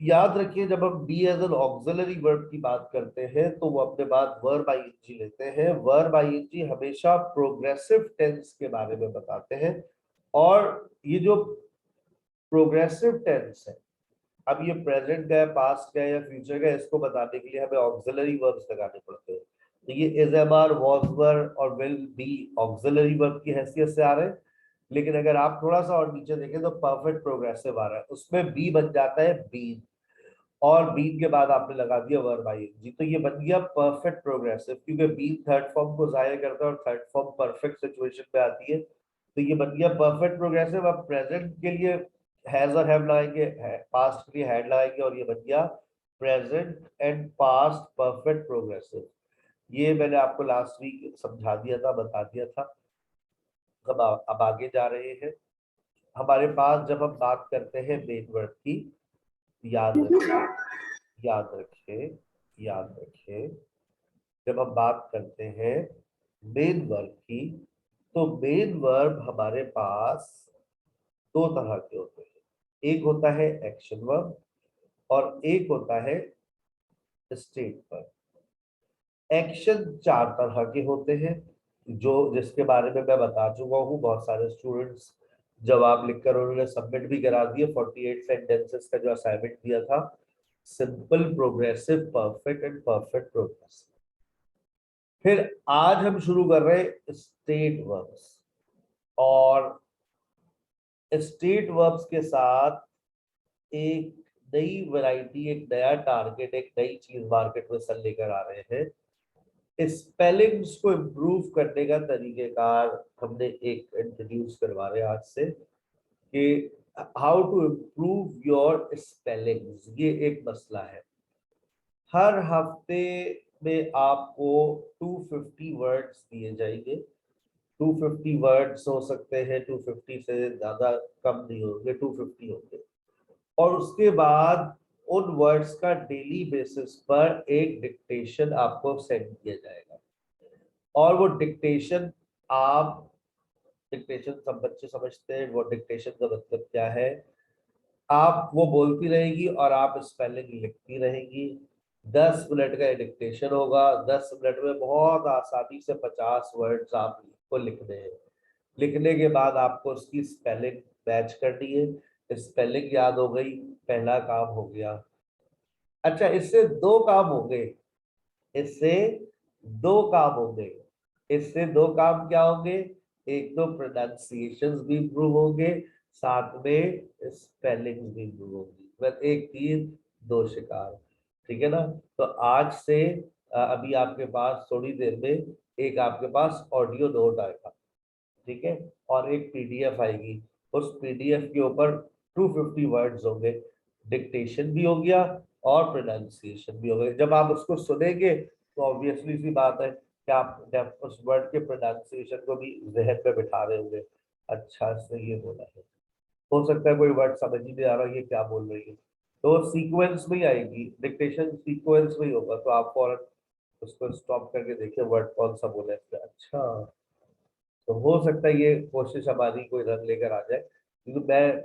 याद रखिए जब हम be as an auxiliary verb की बात करते हैं तो वो अपने बाद वर्ब आईएनजी लेते हैं। वर्ब आईएनजी हमेशा प्रोग्रेसिव टेंस के बारे में बताते हैं, और ये जो प्रोग्रेसिव टेंस है, अब ये प्रेजेंट का है, पास्ट का है या फ्यूचर का है, इसको बताने के लिए हमें ऑक्सिलरी वर्ब्स लगाने पड़ते हैं। तो ये is, am are, was were और विल बी ऑक्सिलरी वर्ब की हैसियत से आ रहे हैं। लेकिन अगर आप थोड़ा सा और नीचे देखें तो परफेक्ट प्रोग्रेसिव आ रहा है, उसमें बी बन जाता है बीन, और बीन के बाद आपने लगा दिया वर्ब आईएनजी, तो ये बन गया परफेक्ट प्रोग्रेसिव, क्योंकि बीन थर्ड फॉर्म को जाहिर करता है और थर्ड फॉर्म परफेक्ट सिचुएशन पे आती है, तो ये बन गया परफेक्ट प्रोग्रेसिव। अब प्रेजेंट के लिए हैज और हैव लगाएंगे, पास्ट के लिए हैड लगाएंगे, और ये बन गया present and past perfect progressive. ये मैंने आपको लास्ट वीक समझा दिया था, बता दिया था। अब आगे जा रहे हैं। हमारे पास जब हम बात करते हैं मेन वर्ब की, याद रखें, याद रखें, याद रखें, जब हम बात करते हैं मेन वर्ब की, तो मेन वर्ब हमारे पास दो तरह के होते हैं। एक होता है एक्शन वर्ब और एक होता है स्टेट वर्ब। एक्शन चार तरह के होते हैं, जो जिसके बारे में मैं बता चुका हूँ। बहुत सारे स्टूडेंट्स जवाब लिखकर उन्होंने सबमिट भी करा दिए। 48 सेंटेंसेस का जो असाइनमेंट दिया था, simple, progressive, perfect and perfect progressive. फिर आज हम शुरू कर रहे हैं स्टेट वर्ब्स, और स्टेट वर्ब्स के साथ एक नई वैरायटी, एक नया टारगेट, एक नई चीज मार्केट में सर लेकर आ रहे हैं। स्पेलिंग्स को इम्प्रूव करने का तरीकेकार हमने एक इंट्रोड्यूस करवा रहे हैं आज से, कि how to improve your spellings. ये एक मसला है। हर हफ्ते में आपको 250 वर्ड्स दिए जाएंगे। 250 वर्ड्स हो सकते हैं, 250 से ज्यादा कम नहीं होंगे, 250 होंगे। और उसके बाद उन वर्ड्स का डेली बेसिस पर एक डिक्टेशन आपको सेंड किया जाएगा, और वो डिक्टेशन आप, डिक्टेशन सब बच्चे समझते हैं, वो डिक्टेशन का मतलब क्या है। आप वो बोलती रहेगी और आप स्पेलिंग लिखती रहेंगी। 10 मिनट का डिक्टेशन होगा। 10 मिनट में बहुत आसानी से 50 वर्ड्स आपको लिखने हैं। लिखने के बाद आपको उसकी स्पेलिंग मैच करनी है। स्पेलिंग याद हो गई, पहला काम हो गया। अच्छा, इससे दो काम हो गए। इससे दो काम हो गए। इससे दो काम क्या होंगे? एक तो प्रोनाउंसिएशंस भी इम्प्रूव होंगे, साथ में स्पेलिंग भी इम्प्रूव होगी। बस एक तीर दो शिकार, ठीक है ना? तो आज से अभी आपके पास थोड़ी देर में एक आपके पास ऑडियो नोट आएगा, ठीक है, और एक पीडीएफ आएगी। उस पीडीएफ के ऊपर 250 वर्ड्स होंगे। डिक्टेशन भी हो गया और प्रोनाउंसिएशन भी हो गया। जब आप उसको सुनेंगे तो ऑब्वियसली सी बात है कि आप उस वर्ड के प्रोनाउंसिएशन को भी जहन में बिठा रहे होंगे। अच्छा, से ये बोला है, हो सकता है कोई वर्ड समझ ही नहीं आ रहा ये क्या बोल रही है, तो सीक्वेंस में ही आएगी, डिक्टेशन सीक्वेंस में ही होगा, तो आप फौरन उसको स्टॉप करके देखिए वर्ड कौन सा बोला है। अच्छा, तो हो सकता है ये कोशिश हमारी कोई रंग लेकर आ जाए, क्योंकि मैं,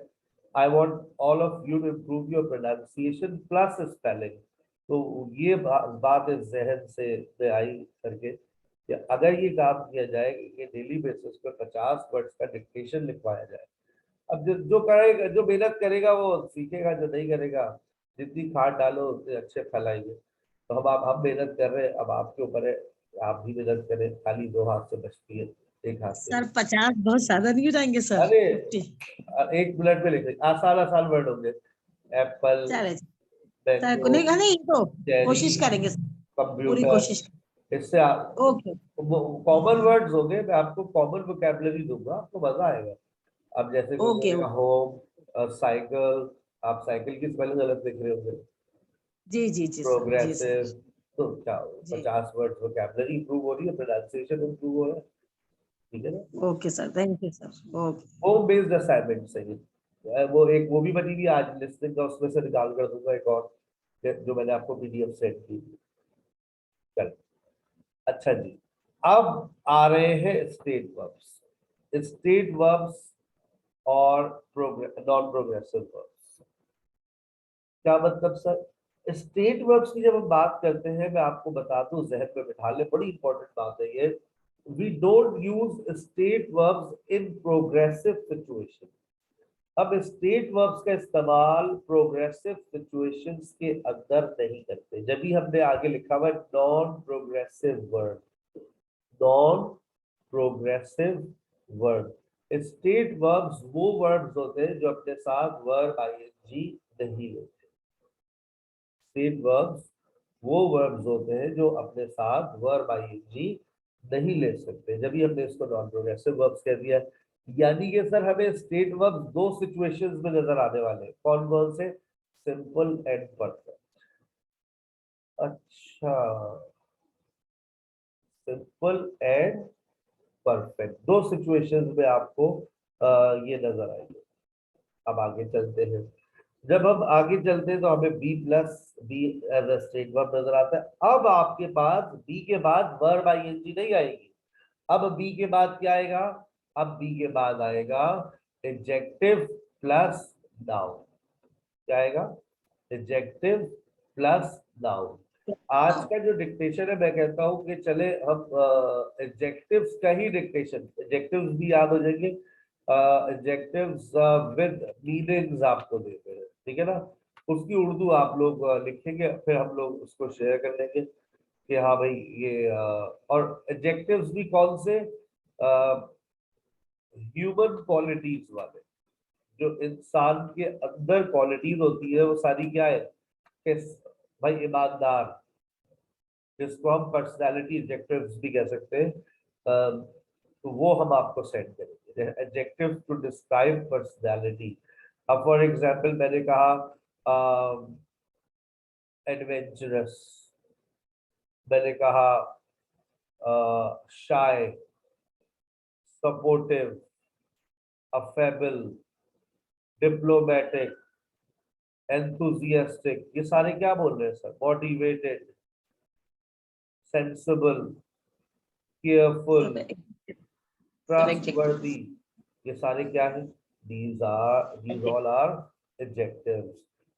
I want all of you to improve your pronunciation plus spelling. तो ये बात इस जहन से पे आई करके कि अगर ये काम किया जाए कि डेली बेसिस पे 50 वर्ड्स का डिक्टेशन लिखवाया जाए। अब जो करेगा, जो मेहनत करेगा वो सीखेगा, जो नहीं करेगा जितनी खाद डालो उतने अच्छे फल आएंगे। तो हम मेहनत कर रहे हैं, अब आपके ऊपर है, आप भी मेहनत करें। खाली दो हाथ से बचती है, एक हाथ से सर नहीं। 50 बहुत ज्यादा नहीं हो जाएंगे सर? अरे 50 एक मिनट में लिख, आसान आसान वर्ड होंगे। एप्पल, चले सर को मैंगो, नहीं, नहीं तो चेरी, कोशिश करेंगे सर, पूरी कोशिश। कंप्यूटर। इससे ओके। कॉमन वर्ड्स होंगे। मैं आपको कॉमन वोकैबुलरी दूंगा, आपको मजा आएगा। अब जैसे कोई ओके बोलेगा होम, साइकिल, आप साइकिल की स्पेलिंग गलत लिख रहे होंगे। जी जी जी सर, जी सर, प्रोग्रेसिव, तो क्या, जी। 50 वर्ड वोकैबुलरी इंप्रूव हो रही है, प्रोनाउंसिएशन इंप्रूव हो रहा है, ठीक है ना? Okay sir, thank you sir. Okay. Home based assignment सही है। वो भी बनी हुई है आज लिस्टिंग का, उसमें से निकाल कर दूंगा एक और, जो मैंने आपको पीडीएफ सेंड की। चल, अच्छा जी, अब आ रहे हैं स्टेट वर्ब्स। स्टेट वर्ब्स और नॉन प्रोग्रेसिव वर्ब्स। क्या मतलब सर? स्टेट वर्ब्स की जब हम बात करते हैं, मैं आपको बता दूं, जहन में बिठा ले, बड़ी इंपॉर्टेंट बात है ये। We don't use state verbs in progressive situation. अब स्टेट वर्ब्स का इस्तेमाल प्रोग्रेसिव सिचुएशंस के अंदर नहीं करते। जब भी हमने आगे लिखा हुआ non progressive verb, non progressive verb. State verbs वो वर्ब्स होते हैं जो अपने साथ वर्ब आईएनजी नहीं लेते। स्टेट वर्ब्स वो वर्ब्स होते हैं जो अपने साथ वर्ब आईएनजी नहीं ले सकते। जब भी हमने इसको नॉन प्रोग्रेसिव वर्ब्स कह दिया, यानी कि सर हमें स्टेट वर्ब्स दो सिचुएशंस में नजर आने वाले, कौन कौन से? Simple and perfect. अच्छा, सिंपल एंड परफेक्ट, दो सिचुएशंस में आपको ये नजर आएंगे। अब आगे चलते हैं। जब हम आगे चलते हैं तो हमें be plus be as a state verb नजर आता है। अब आपके पास बी के बाद वर्ब आईएनजी नहीं आएगी। अब बी के बाद क्या आएगा? अब बी के बाद आएगा एडजेक्टिव प्लस नाउन। क्या आएगा? Adjective plus noun. आज का जो डिक्टेशन है, मैं कहता हूं कि चले हम एडजेक्टिव्स का ही डिक्टेशन, एडजेक्टिव्स भी याद हो जाएंगे, एडजेक्टिव्स विद मीनिंग्स आपको देते हैं, ठीक है ना? उसकी उर्दू आप लोग लिखेंगे, फिर हम लोग उसको शेयर कर लेंगे कि हाँ भाई ये और एडजेक्टिव्स भी कौन से? ह्यूमन क्वालिटीज वाले, जो इंसान के अंदर क्वालिटीज होती है, वो सारी क्या है? कि भाई ईमानदार, जिसको हम पर्सनालिटी एडजेक्टिव्स भी कह सकते हैं, तो वो हम आपको सेंड करेंगे, एडजेक्टिव टू डिस्क्राइब पर्सनालिटी। अब फॉर एग्जांपल मैंने कहा एडवेंचरस, मैंने कहा शाय, सपोर्टिव, अफेबल, डिप्लोमेटिक, एंथुजियास्टिक, ये सारे क्या बोल रहे हैं sir? Motivated, sensible, careful, trustworthy, ये सारे क्या है? these all are adjectives।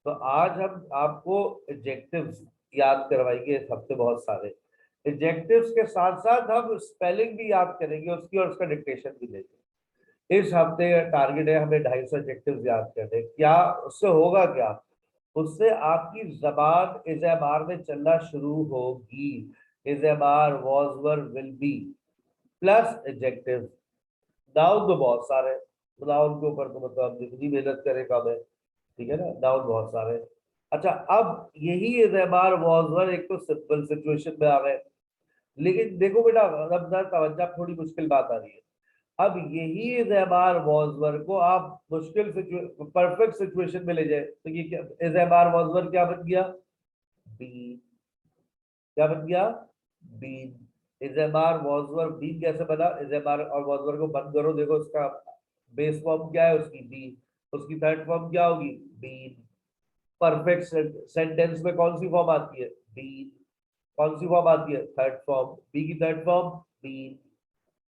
तो आज हम आपको एडजेक्टिव्स याद करवाएंगे इस हफ्ते, बहुत सारे एडजेक्टिव्स के साथ साथ हम स्पेलिंग भी याद करेंगे उसकी, और उसका डिक्टेशन भी देंगे। इस हफ्ते टारगेट है हमें 250 एडजेक्टिव्स याद करने। क्या उससे होगा? क्या उससे आपकी जबान इज़ेमार में चलना शुरू होगी। Is am are, was, were, will be plus adjective. Noun तो बहुत सारे, नाउन के ऊपर तो मतलब हम जितनी मेहनत करें कम है, ठीक है ना? नाउन बहुत सारे। अच्छा, अब यही इज़ेमार, वॉज, वर एक तो सिंपल सिचुएशन में आ गए, लेकिन देखो बेटा, रमजान तवज्जो, थोड़ी मुश्किल बात आ रही है। अब यही इज़ेमार, वॉज, वर को आप मुश्किल परफेक्ट सिचुएशन में ले जाए तो ये क्या? इज़ेमार, वॉज, वर क्या बन गया? बी। क्या बन गया? बीन। इज़ेमार, वॉज, वर, बीन कैसे बना? इज़ेमार और वॉज, वर को बंद करो, देखो उसका बेस फॉर्म क्या है? उसकी बी। उसकी थर्ड फॉर्म क्या होगी? बीन। परफेक्ट सेंटेंस में कौन सी फॉर्म आती है? बीन। कौन सी फॉर्म आती है? Third form. बी की थर्ड फॉर्म बीन।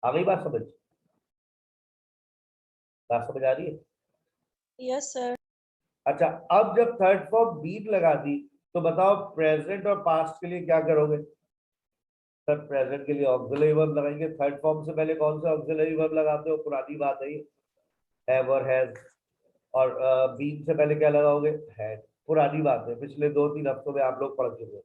आ गई बात समझ? बात समझ आ रही है? Yes sir. अच्छा, अब जब थर्ड फॉर्म बीन लगा दी, तो बताओ प्रेजेंट और पास्ट के लिए क्या करोगे? सर प्रेजेंट के लिए ऑक्सिलरी वर्ब लगाएंगे। थर्ड फॉर्म से पहले कौन सा ऑक्सिलरी वर्ब लगाते हो? पुरानी बात है ये, हैव और हैज। और बीन से पहले क्या लगाओगे? हैड। पुरानी बात है, पिछले 2-3 हफ्तों में आप लोग पढ़ चुके हो।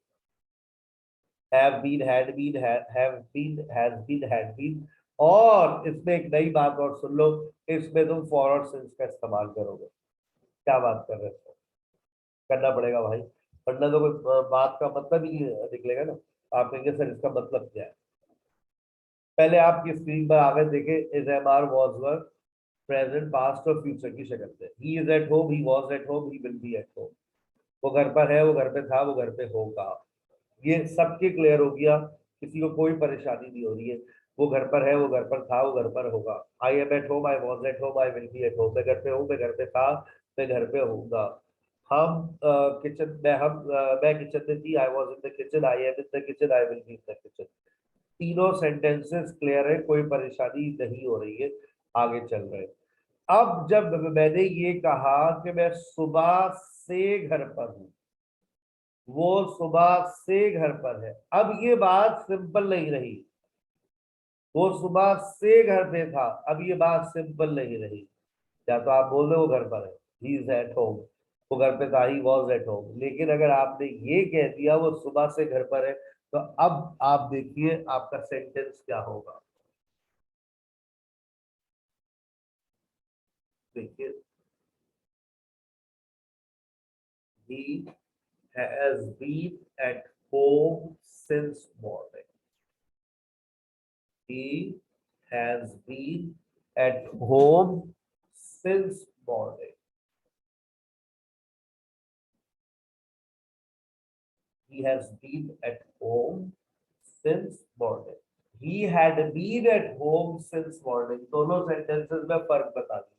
Have been, had been, have been, has been, had been. और इसमें एक नई बात और सुन लो, इसमें तुम फॉरवर्ड सेंस का इस्तेमाल करोगे। क्या बात कर रहे हो? करना पड़ेगा भाई, वरना तो कोई बात का मतलब ही नहीं निकलेगा ना। आप कहेंगे सर इसका मतलब क्या है? पहले आपकी स्क्रीन पर आ गए, देखे इज़ेमार, वॉज, वर, प्रेजेंट, पास्ट और फ्यूचर की शक्ल से। He is at home, he was at home, he will be at home. वो घर पर है, वो घर पे था, वो घर पे होगा। ये सबके क्लियर हो गया, किसी को कोई परेशानी नहीं हो रही है। वो घर पर है, वो घर पर था, वो घर पर होगा। I am at home, I was at home, I will be at home. मैं घर पे हूँ, मैं घर पे था, मैं घर पे होऊंगा। हम किचन में, मैं किचन में थी, I was in the kitchen, I am in the kitchen, I will be in the kitchen. तीनों सेंटेंसेस क्लियर है, कोई परेशानी नहीं हो रही है, आगे चल रहे हैं। अब जब मैंने ये कहा कि मैं सुबह से घर पर हूं, वो सुबह से घर पर है, अब ये बात सिंपल नहीं रही। वो सुबह से घर पे था, अब ये बात सिंपल नहीं रही। या तो आप बोल रहे हो घर पर है, ही इज एट होम, वो घर पे था, ही वॉज एट होम। लेकिन अगर आपने ये कह दिया वो सुबह से घर पर है, तो अब आप देखिए आपका सेंटेंस क्या होगा। देखिए, he has been at home since morning. He has been at home since morning. He has been at home since morning. He had been at home since morning. दोनों सेंटेंसेस में फर्क बता दी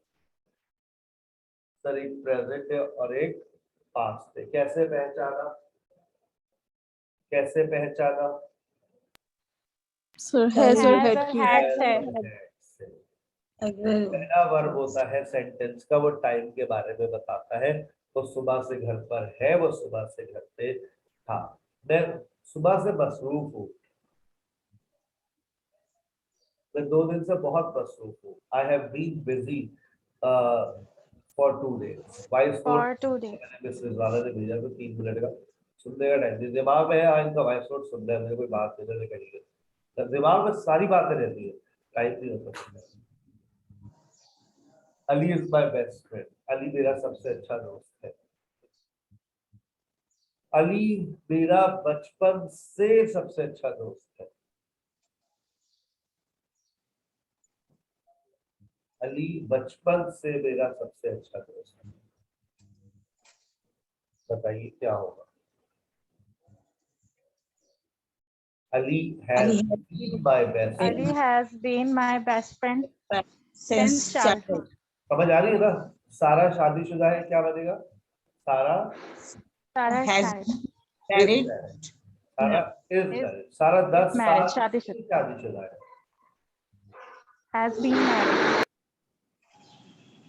सर, एक present है और एक past है। कैसे पहचाना, कैसे पहचाना? सर हैज और Has हैड और की had से। पहला वर्ब होता है सेंटेंस का, वो टाइम के बारे में बताता है। वो सुबह से घर पर है, वो सुबह से घर पे था। मैं सुबह से मसरूफ हूँ, मैं 2 दिन से बहुत मसरूफ हूँ। I have been busy for 2 days। Voice For note 2 days। Mrs वाला ने भेजा तो 3 मिनट का सुनने का टाइम दिमाग में है। आज इनका वॉइस नोट सुन रहा है, मुझे कोई बात नहीं करी है, दिमाग में सारी बातें रहती है, टाइम नहीं होता सुनने का। Ali is my best friend, Ali मेरा सबसे अच्छा दोस्त है। अली मेरा बचपन से सबसे अच्छा दोस्त है। अली बचपन से मेरा सबसे अच्छा दोस्त है। बताइए क्या होगा? Ali has been my best. Ali has been my best friend since since childhood। समझ आ रही है ना? सारा शादीशुदा है, क्या बनेगा? सारा Sarah is has married। married सारा इज Is मैरिड। सारा 10 married, साल शादीशुदा। शादीशुदा है। Has been married।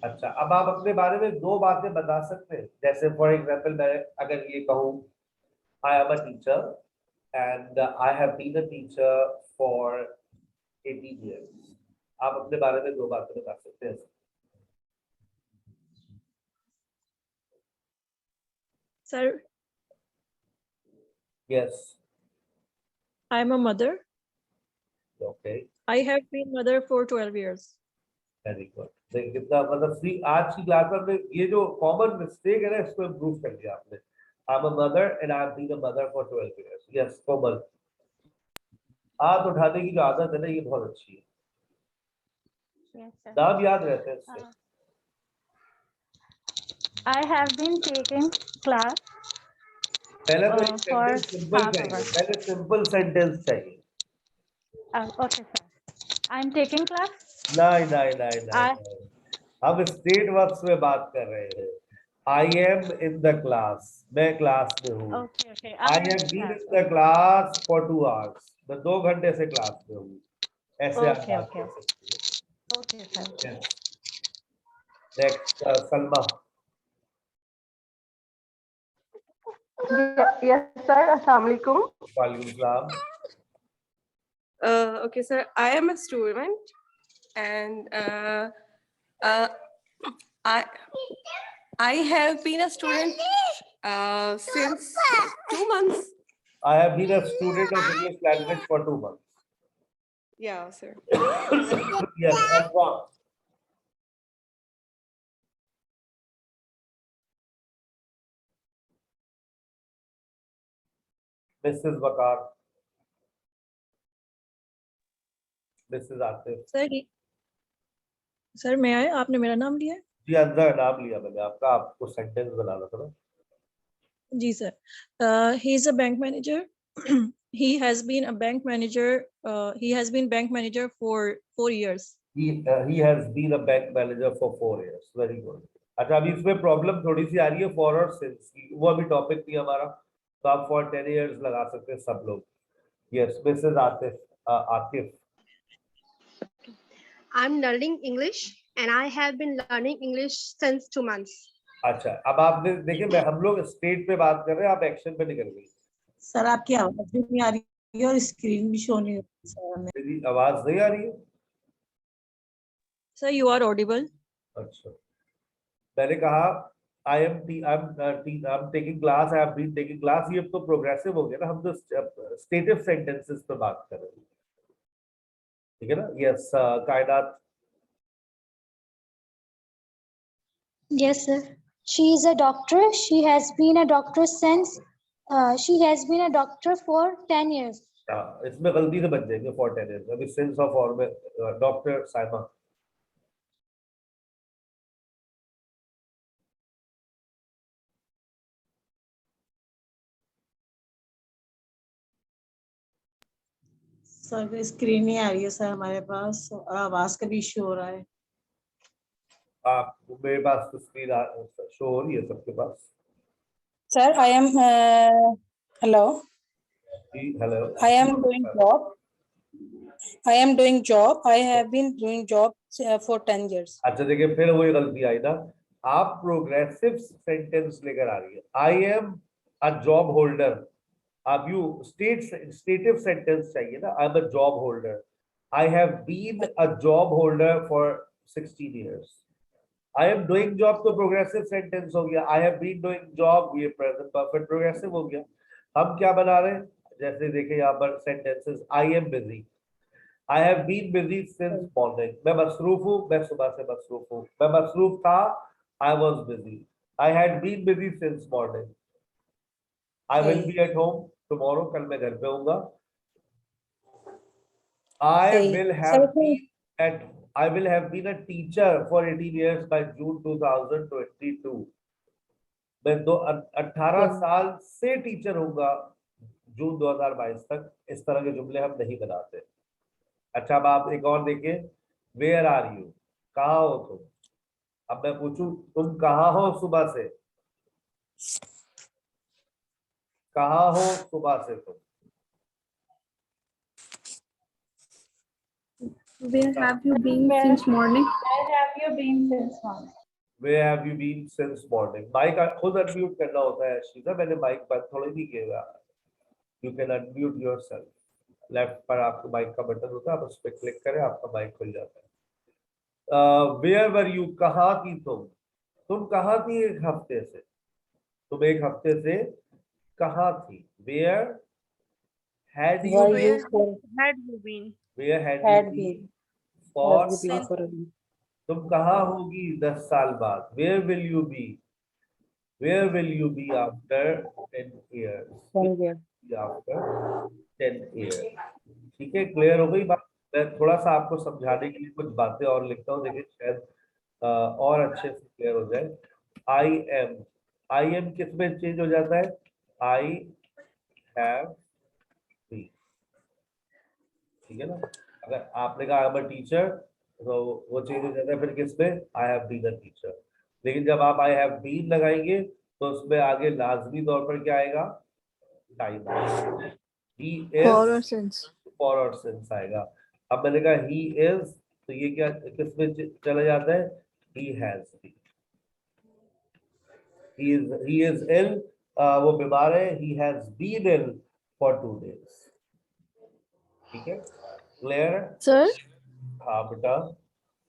अच्छा, अब आप अपने बारे में 2 बातें बता सकते हैं। जैसे फॉर एग्जाम्पल मैं अगर ये कहूँ, I am a teacher and I have been a teacher for 18 years। आप अपने बारे में 2 बातें बता सकते हैं। Sir, yes, I'm a mother. Okay, I have been mother for 12 years. Very good. देखिए कितना मतलब फ्री आज की क्लास में ये जो कॉमन मिस्टेक है ना, इसको इम्प्रूव कर दिया आपने। I am a mother and I have been a mother for 12 years। Yes, Komal, हाथ उठाने की जो आदत है ना, ये बहुत अच्छी है। Yes, sir। नाम याद रहते हैं इससे। I have been taking class पहले तो एक for सेंटेंस सिंपल half चाहिए, hour। पहले सिंपल सेंटेंस चाहिए। Okay, sir। I'm taking class। नहीं नहीं नहीं नहीं I नहीं। हम स्टेट वर्ब्स में बात कर रहे हैं। I am in the class, मैं क्लास में हूँ। okay। I I'm in have the been class। In the class for 2 hours। मैं 2 घंटे से क्लास में हूँ। ऐसे आप बात Okay। कर सकते हैं। Okay, sir। Next Salma. Yes, sir. Assalamualaikum. वालेकुम सलाम। Okay, sir. I am a student, and uh, I I have been a student since 2 months. I have been a student of English language for 2 months. Yeah, sir. Yes, Afwan. Mrs. Bakar. Mrs. Atif. Sir, may I? आपने मेरा नाम लिया है? जी, अंदर नाम लिया मैंने आपका, आपको सेंटेंस बनाना था ना। जी sir। He is a bank manager। He has been a bank manager। He has been bank manager for 4 years। He has been a bank manager for 4 years. Very good. अच्छा, अभी इसमें प्रॉब्लम थोड़ी सी आ रही है for और since की, वो अभी टॉपिक नहीं हमारा, तो आप फॉर 10 years लगा सकते हैं सब लोग। Yes, Mrs Atif. Atif. I'm learning English and I have been learning English since 2 months. अच्छा, अब आपने देखिए, मैं हम लोग स्टेट पे बात कर रहे हैं, आप एक्शन पे निकल गई। सर आपकी आवाज भी नहीं आ रही है और स्क्रीन भी शो नहीं हो रही सर हमें। मेरी आवाज नहीं आ रही है? Sir, you are audible. अच्छा, मैंने कहा I am taking class, I have been taking class, ये तो प्रोग्रेसिव हो गया ना, हम तो स्टेटिव सेंटेंसेस पे बात कर रहे हैं, ठीक है ना? यस, कायनात। Yes, sir. She is a doctor. She has been a doctor since she has been a doctor for 10 years. इसमें गलती से बच जाएंगे फॉर 10 years, अभी सेंस ऑफ और में डॉक्टर साइमा। सर स्क्रीन नहीं आ रही है सर हमारे पास और आवाज का भी इशू हो रहा है। आप मेरे पास तो स्क्रीन शो हो रही है सबके पास। Sir, I am hello. जी hello. I am doing job. I am doing job. I have been doing job for 10 years. अच्छा देखिए, फिर वही गलती आई ना, आप प्रोग्रेसिव सेंटेंस लेकर आ रही है। I am a job holder, आप यू स्टेटिव सेंटेंस चाहिए ना, I am a job holder. I have been a job holder for 16 years। I am doing job तो प्रोग्रेसिव सेंटेंस हो गया, I have been doing job ये present perfect progressive हो गया। हम क्या बना रहे हैं, जैसे देखिए यहाँ पर sentences, I am busy, I have been busy since morning। मैं मसरूफ हूँ, मैं सुबह से मसरूफ हूँ। मैं मसरूफ था, I was busy। I had been busy since morning। I will be at home tomorrow। कल मैं घर पे होऊंगा। I will have been a teacher for 18 years by June 2022। मैं 18 साल से टीचर होऊंगा जून 2022 तक। इस तरह के जुमले हम नहीं बनाते। अच्छा, अब आप एक और देखिए, वेयर आर यू, कहाँ हो तुम। अब मैं पूछूं, तुम कहाँ हो सुबह से, कहाँ हो सुबह से तुम। Where have you been since morning? Where have you been since morning? Where have you been since morning? Mic खुद अनम्यूट करना होता है शीजा, मैंने माइक बंद थोड़ी नहीं किया। You can unmute yourself. Left पर आपको माइक का बटन होता है, आप उस पर क्लिक करें, आपका माइक खुल जाता है। वेयर वर यू, कहाँ थी तुम कहाँ थी एक हफ्ते से, तुम एक हफ्ते से कहाँ थी। Where had you been, where had you been for, तुम कहाँ होगी 10 साल बाद। Where will you be, where will you be after 10 years, after 10 years। ठीक है, क्लियर हो गई बात। मैं थोड़ा सा आपको समझाने के लिए कुछ बातें और लिखता हूँ, देखिए शायद और अच्छे से क्लियर हो जाए। आई एम किस में चेंज हो जाता है, आई हैव बीन, ठीक है ना। अगर आपने कहा आई एम अ टीचर तो वो चेंज हो जाता है फिर किस में, I have been a teacher. लेकिन जब आप आई हैव बीन लगाएंगे तो उसमें आगे लाजमी तौर पर क्या आएगा, टाइम आएगा। ही इज फॉर और सिंस आएगा। अब मैंने कहा ही इज, तो ये क्या किसमें चला जाता है, he has been. He is ill, वो बीमार है, he has been ill for 2 days। ठीक है, क्लियर सर हाँ बेटा।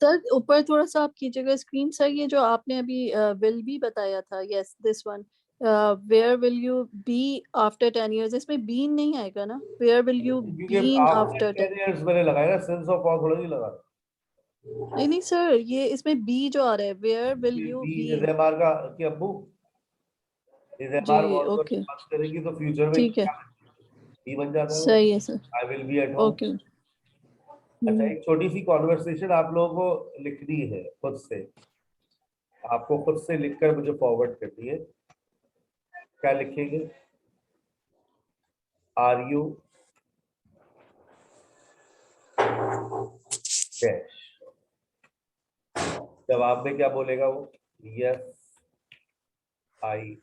सर ऊपर थोड़ा सा आप कीजिएगा स्क्रीन। सर ये जो आपने अभी विल भी बताया था, yes this one, where will you be after 10 years, इसमें बीन नहीं आएगा ना, where will you been after 10 years मैंने लगाया ना, सेंस ऑफ और थोड़ा नहीं लगा। नहीं सर, ये इसमें बी जो आ रहा है, वेयर विल यू बी। इज़ेमार का कि अब्बू इज़ेमार जी और ओके बात करेंगी तो फ्यूचर में ठीक है, ही बन जाता है। सही है sir, I will be at home. Okay. अच्छा, एक छोटी सी कॉन्वर्सेशन आप लोगों को लिखनी है खुद से, आपको खुद से लिखकर मुझे फॉरवर्ड करनी है। क्या लिखेंगे, आर यू डैश, जवाब में क्या बोलेगा वो, यस आई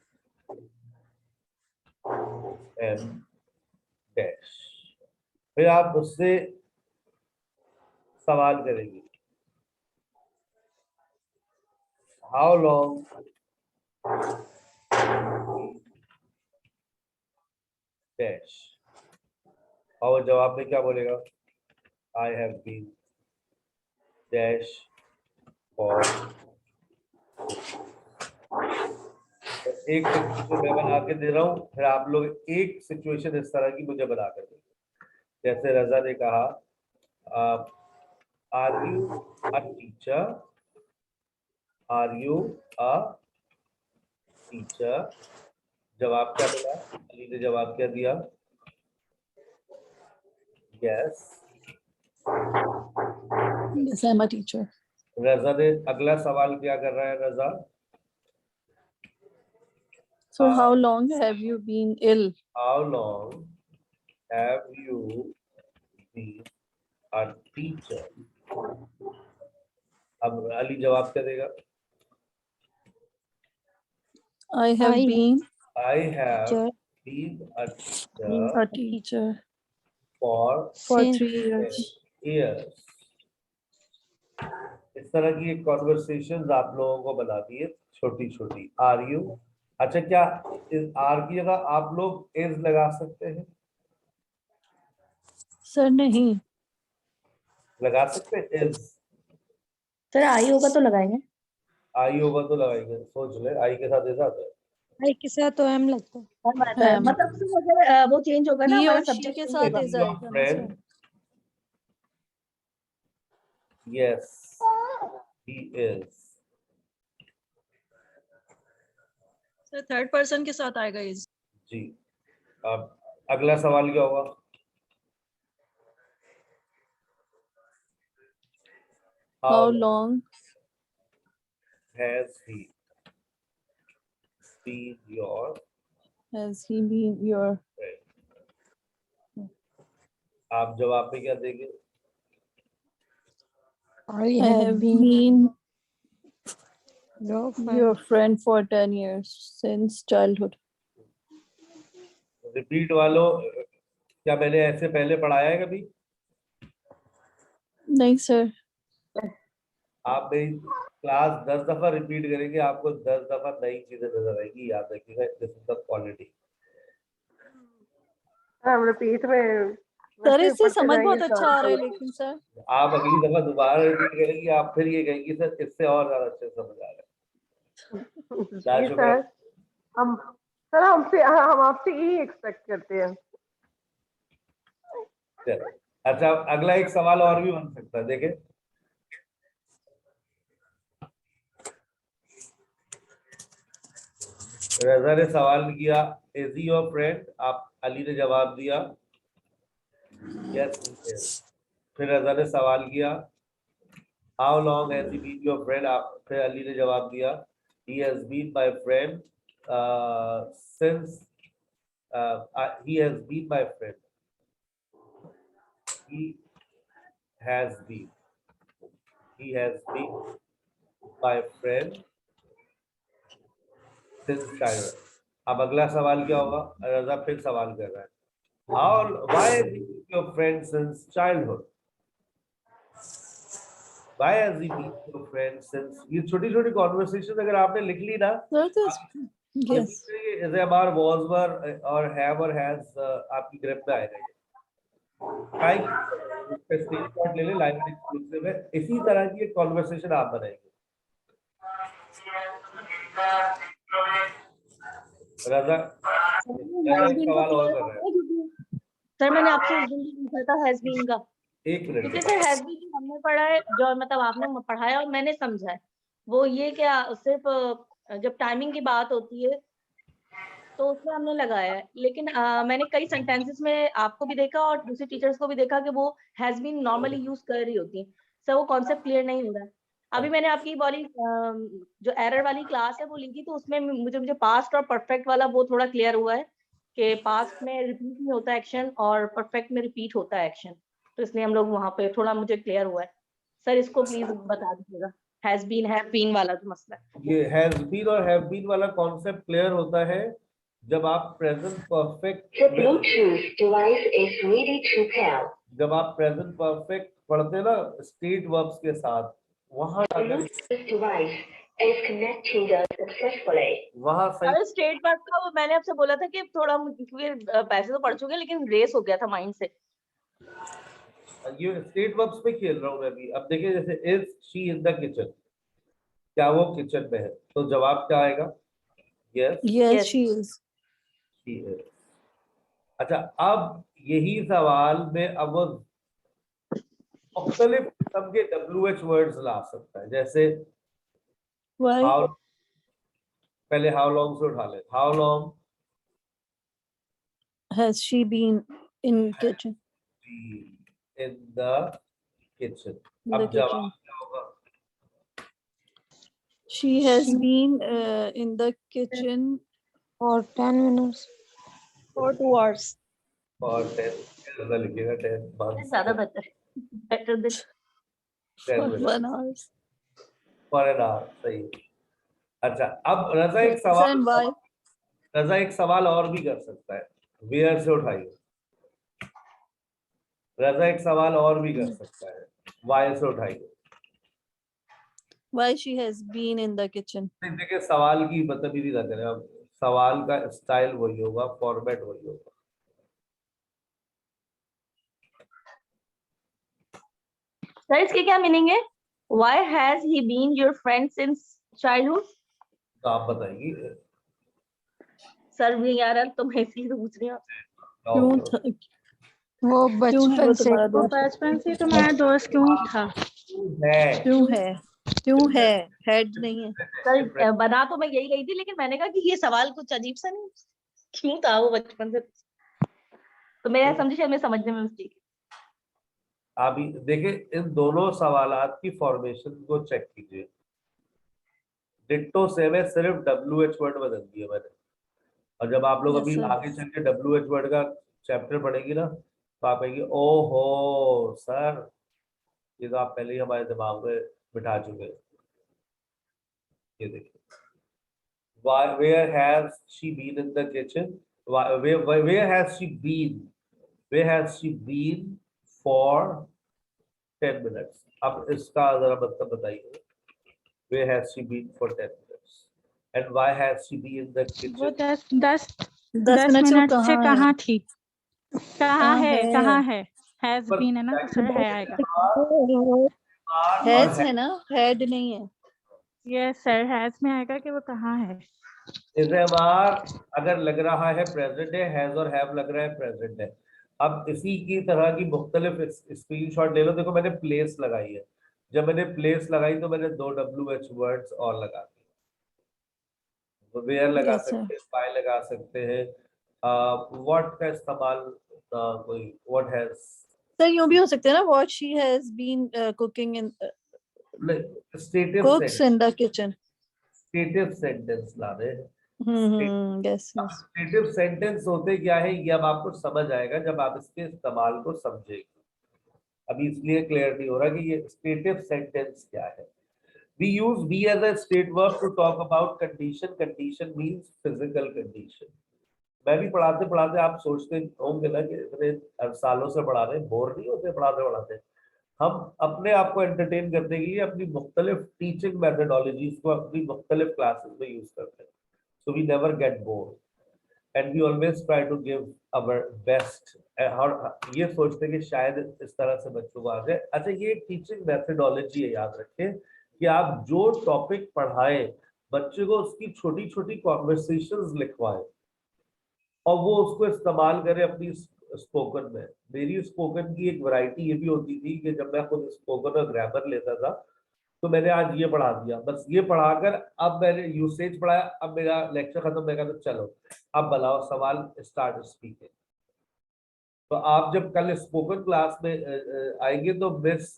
एम डैश। फिर आप उससे सवाल करेंगे, how long dash, और जवाब में क्या बोलेगा? I have been dash for, एक सिचुएशन मैं बना के दे रहा हूँ, फिर आप लोग एक सिचुएशन इस तरह की मुझे बना कर देंगे। जैसे रजा ने कहा, are you a teacher, are you a teacher, जवाब क्या मिला? अली ने जवाब क्या दिया? Yes. Yes, I'm a teacher. Raza ने अगला सवाल क्या कर रहा है? रजा, So how long have you been ill? how long have you been a teacher? अब अली जवाब क्या देगा? I have been I have Teacher. been a teacher a teacher for for Since 3 years. years. इस तरह की एक कॉन्वर्सेशन आप लोगों को बनाती है छोटी छोटी। आर यू, अच्छा क्या आर की जगह आप लोग इज लगा सकते हैं? सर नहीं, लगा सकते हैं इज? सर आई होगा तो लगाएंगे। आई होगा तो लगाएंगे। सोच ले, आई के साथ इज आता है। आई के साथ तो एम लगता है। am. मतलब सिर्फ अगर वो चेंज होगा ना He हमारा और she सब्जेक्ट के चेंज साथ होगा। is Your आएगा ना friend? Sir. Yes, he is. Sir third person के साथ आएगा इज। जी। अब अगला सवाल क्या होगा? How long has he been your has he been your friend? आप जवाब में क्या देंगे? I I have been your friend. your friend for 10 years since childhood. Repeat वालों, क्या मैंने ऐसे पहले पढ़ाया है कभी? नहीं सर। आप मेरी क्लास 10 दफा रिपीट करेंगे, आपको 10 दफा नई चीजें नजर आएगी। याद रखिएगा, दिस इज द क्वालिटी। हम रिपीट में सर इससे समझ बहुत अच्छा आ रहा है लेकिन सर। आप अगली दफा दोबारा रिपीट करेंगी, आप फिर ये कहेंगी सर इससे और ज्यादा अच्छे समझ आ रहा है। जी सर, हम आपसे यही एक्सपेक्ट करते हैं। चलो, अच्छा अगला एक सवाल और भी बन सकता है, देखें। रजा ने सवाल किया, इज ही योर फ्रेंड? आप अली ने जवाब दिया यस। फिर रजा ने सवाल किया, how long has he been your friend? आप फिर अली ने जवाब दिया, he has been my friend since he has been my friend. He has been my friend since childhood. अब अगला सवाल क्या होगा? रजा फिर सवाल कर रहा है, why has he been your friend since childhood? Why has he been your friend since? ये छोटी छोटी कॉन्वर्सेशन अगर आपने लिख ली ना, Yes. जैसे हमारा was were और have और has आपकी ग्रिप में आएगा। स्क्रीनशॉट ले ले, लाइब्रेरी एक्सक्लूसिव है। इसी तरह की एक कॉन्वर्सेशन आप बनाएंगे। रजा सवाल और कर रहे हैं। सर मैंने आपसे उस दिन भी पूछा था हैज बीन का, एक मिनट, क्योंकि सर हैज बीन हमने पढ़ा है, जो मतलब आपने पढ़ाया और मैंने समझा है वो ये क्या सिर्फ जब टाइमिंग की बात होती है तो उसमें हमने लगाया है, लेकिन मैंने कई सेंटेंसेस में आपको भी देखा और दूसरे टीचर्स को भी देखा कि वो हैज बीन नॉर्मली यूज कर रही होती है। सर वो कॉन्सेप्ट क्लियर नहीं हो रहा है। अभी मैंने आपकी वाली जो एरर वाली क्लास है वो ली थी, तो उसमें मुझे पास्ट और परफेक्ट वाला वो थोड़ा क्लियर हुआ है कि पास्ट में रिपीट नहीं होता एक्शन और परफेक्ट में रिपीट होता है एक्शन, तो इसलिए हम लोग वहां पे थोड़ा मुझे क्लियर हुआ है। सर इसको प्लीज बता दीजिएगा, हैज बीन हैव बीन वाला जो मसला है। ये हैज बीन और हैव बीन वाला कॉन्सेप्ट क्लियर होता है जब आप प्रेजेंट परफेक्ट जब आप प्रेजेंट परफेक्ट पढ़ते ना स्टेट वर्ब्स के साथ, वहां अगर वहां सही अरे स्टेट वर्क का वो मैंने आपसे बोला था कि थोड़ा क्योंकि पैसे तो पड़ चुके लेकिन रेस हो गया था माइंड से। ये स्टेट वर्ब्स पे खेल रहा हूँ मैं भी। अब देखिए जैसे is she in the kitchen, क्या वो किचन में है, तो जवाब क्या आएगा? Yes Yes, Yes. she is. She is. अच्छा, अब यही सवाल में अब वो मुख्तलिफ किस्म के WH वर्ड्स ला सकता है। जैसे Why हाउ, पहले हाउ लॉन्ग से उठा ले, how long has she been in kitchen? In the kitchen. In the अब kitchen. जवाब क्या होगा? She has been in the kitchen For 10 minutes. For 2 hours. और 10 ज्यादा लिखेगा, 10 months ज्यादा better better than 10 for minutes 1 hour. For an hour. सही। अच्छा, अब रजा एक Yes, सवाल and why? रजा एक सवाल और भी कर सकता है। वेयर से उठाइए। रजा एक सवाल और भी कर सकता है। वाई से उठाइए। Why she has been in the kitchen? देखिए सवाल की मतलब ही नहीं करें, अब सवाल का स्टाइल वही होगा, फॉर्मेट वही होगा। सर इसके क्या मीनिंग है? Why has he been your friend since childhood? तो आप बताइए। सर भी यार तो मैं इसलिए तो पूछ रही हूँ। क्यों था? वो क्यों है वो बचपन से तुम्हारा वो दोस्त? बचपन से तुम्हारा दोस्त क्यों था? है क्यों है? क्यों है? हेड नहीं है। सर बना तो मैं यही गई थी लेकिन मैंने कहा कि ये सवाल कुछ अजीब सा नहीं, क्यों था वो बचपन से, तो मेरा समझे शायद मैं समझने में मिस्टेक है। अभी देखिए इन दोनों सवालात की फॉर्मेशन को चेक कीजिए। डिट्टो से मैं सिर्फ WH वर्ड बदल दिया मैंने। और जब आप लोग Yes, अभी sir. आगे चल के WH वर्ड का चैप्टर पढ़ेंगे ना, तो आप कहेंगे ओहो सर, ये तो आप पहले ही हमारे दिमाग में बिठा चुके हैं। ये देखिए, where has she been in the kitchen? Where has she been? Where has she been for 10 minutes? अब इसका जरा मतलब बताइए। Where has she been for 10 minutes? And why has she been in the वो kitchen? 10 मिनट से वो minute से कहाँ है? कहाँ थी? कहाँ है? है? कहाँ है? हैज पर बीन है ना, तो सर है आएगा। और हैज है ना, हेड नहीं है। यस सर, हैज में आएगा कि वो कहाँ है। इज़ेमार अगर लग रहा है प्रेजेंट है, हैज और हैव लग रहा है प्रेजेंट है। अब इसी की तरह की मुख्तलिफ स्क्रीनशॉट ले लो। देखो मैंने प्लेस लगाई है। जब मैंने प्लेस लगाई तो मैंने 2 WH वर्ड्स और लगा दिए। तो वेयर लगा Yes, sir. सकते हैं, बाय लगा सकते हैं, व्हाट का इस्तेमाल कोई व्हाट हैज, सर यूं भी हो सकता है ना, what she has been cooking in stative cooks in the kitchen. Stative sentence ला रहे हैं। Yes, अब yes. स्टेटिव सेंटेंस होते क्या है ये अब आपको समझ आएगा जब आप इसके इस्तेमाल को समझेंगे। अभी इसलिए क्लियर नहीं हो रहा कि ये स्टेटिव सेंटेंस क्या है। We use be as a state verb to talk about condition. Condition means physical condition. मैं भी पढ़ाते पढ़ाते आप सोचते होंगे ना कि इतने सालों से पढ़ा रहे हैं, बोर नहीं होते पढ़ाते पढ़ाते? हम अपने आप को एंटरटेन करने के लिए अपनी मुख्तलिफ टीचिंग मेथडोलॉजीज को अपनी मुख्तलिफ क्लासेस में यूज करते हैं। So we never get bore and we always try to give our best. और ये सोचते कि शायद इस तरह से बच्चों को आ जाए। अच्छा, ये टीचिंग मेथडोलॉजी है, याद रखें कि आप जो टॉपिक पढ़ाएं बच्चे को उसकी छोटी छोटी कॉन्वर्सेशंस लिखवाएं और वो उसको इस्तेमाल करे अपनी स्पोकन में। मेरी स्पोकन की एक वैरायटी ये भी होती थी कि जब मैं खुद स्पोकन और ग्रामर लेता था तो मैंने आज ये पढ़ा दिया, बस ये पढ़ाकर अब मैंने यूसेज पढ़ाया, अब मेरा लेक्चर खत्म, मैं कहता चलो अब बनाओ सवाल, स्टार्ट स्पीकिंग। तो आप जब कल स्पोकन क्लास में आएंगे तो मिस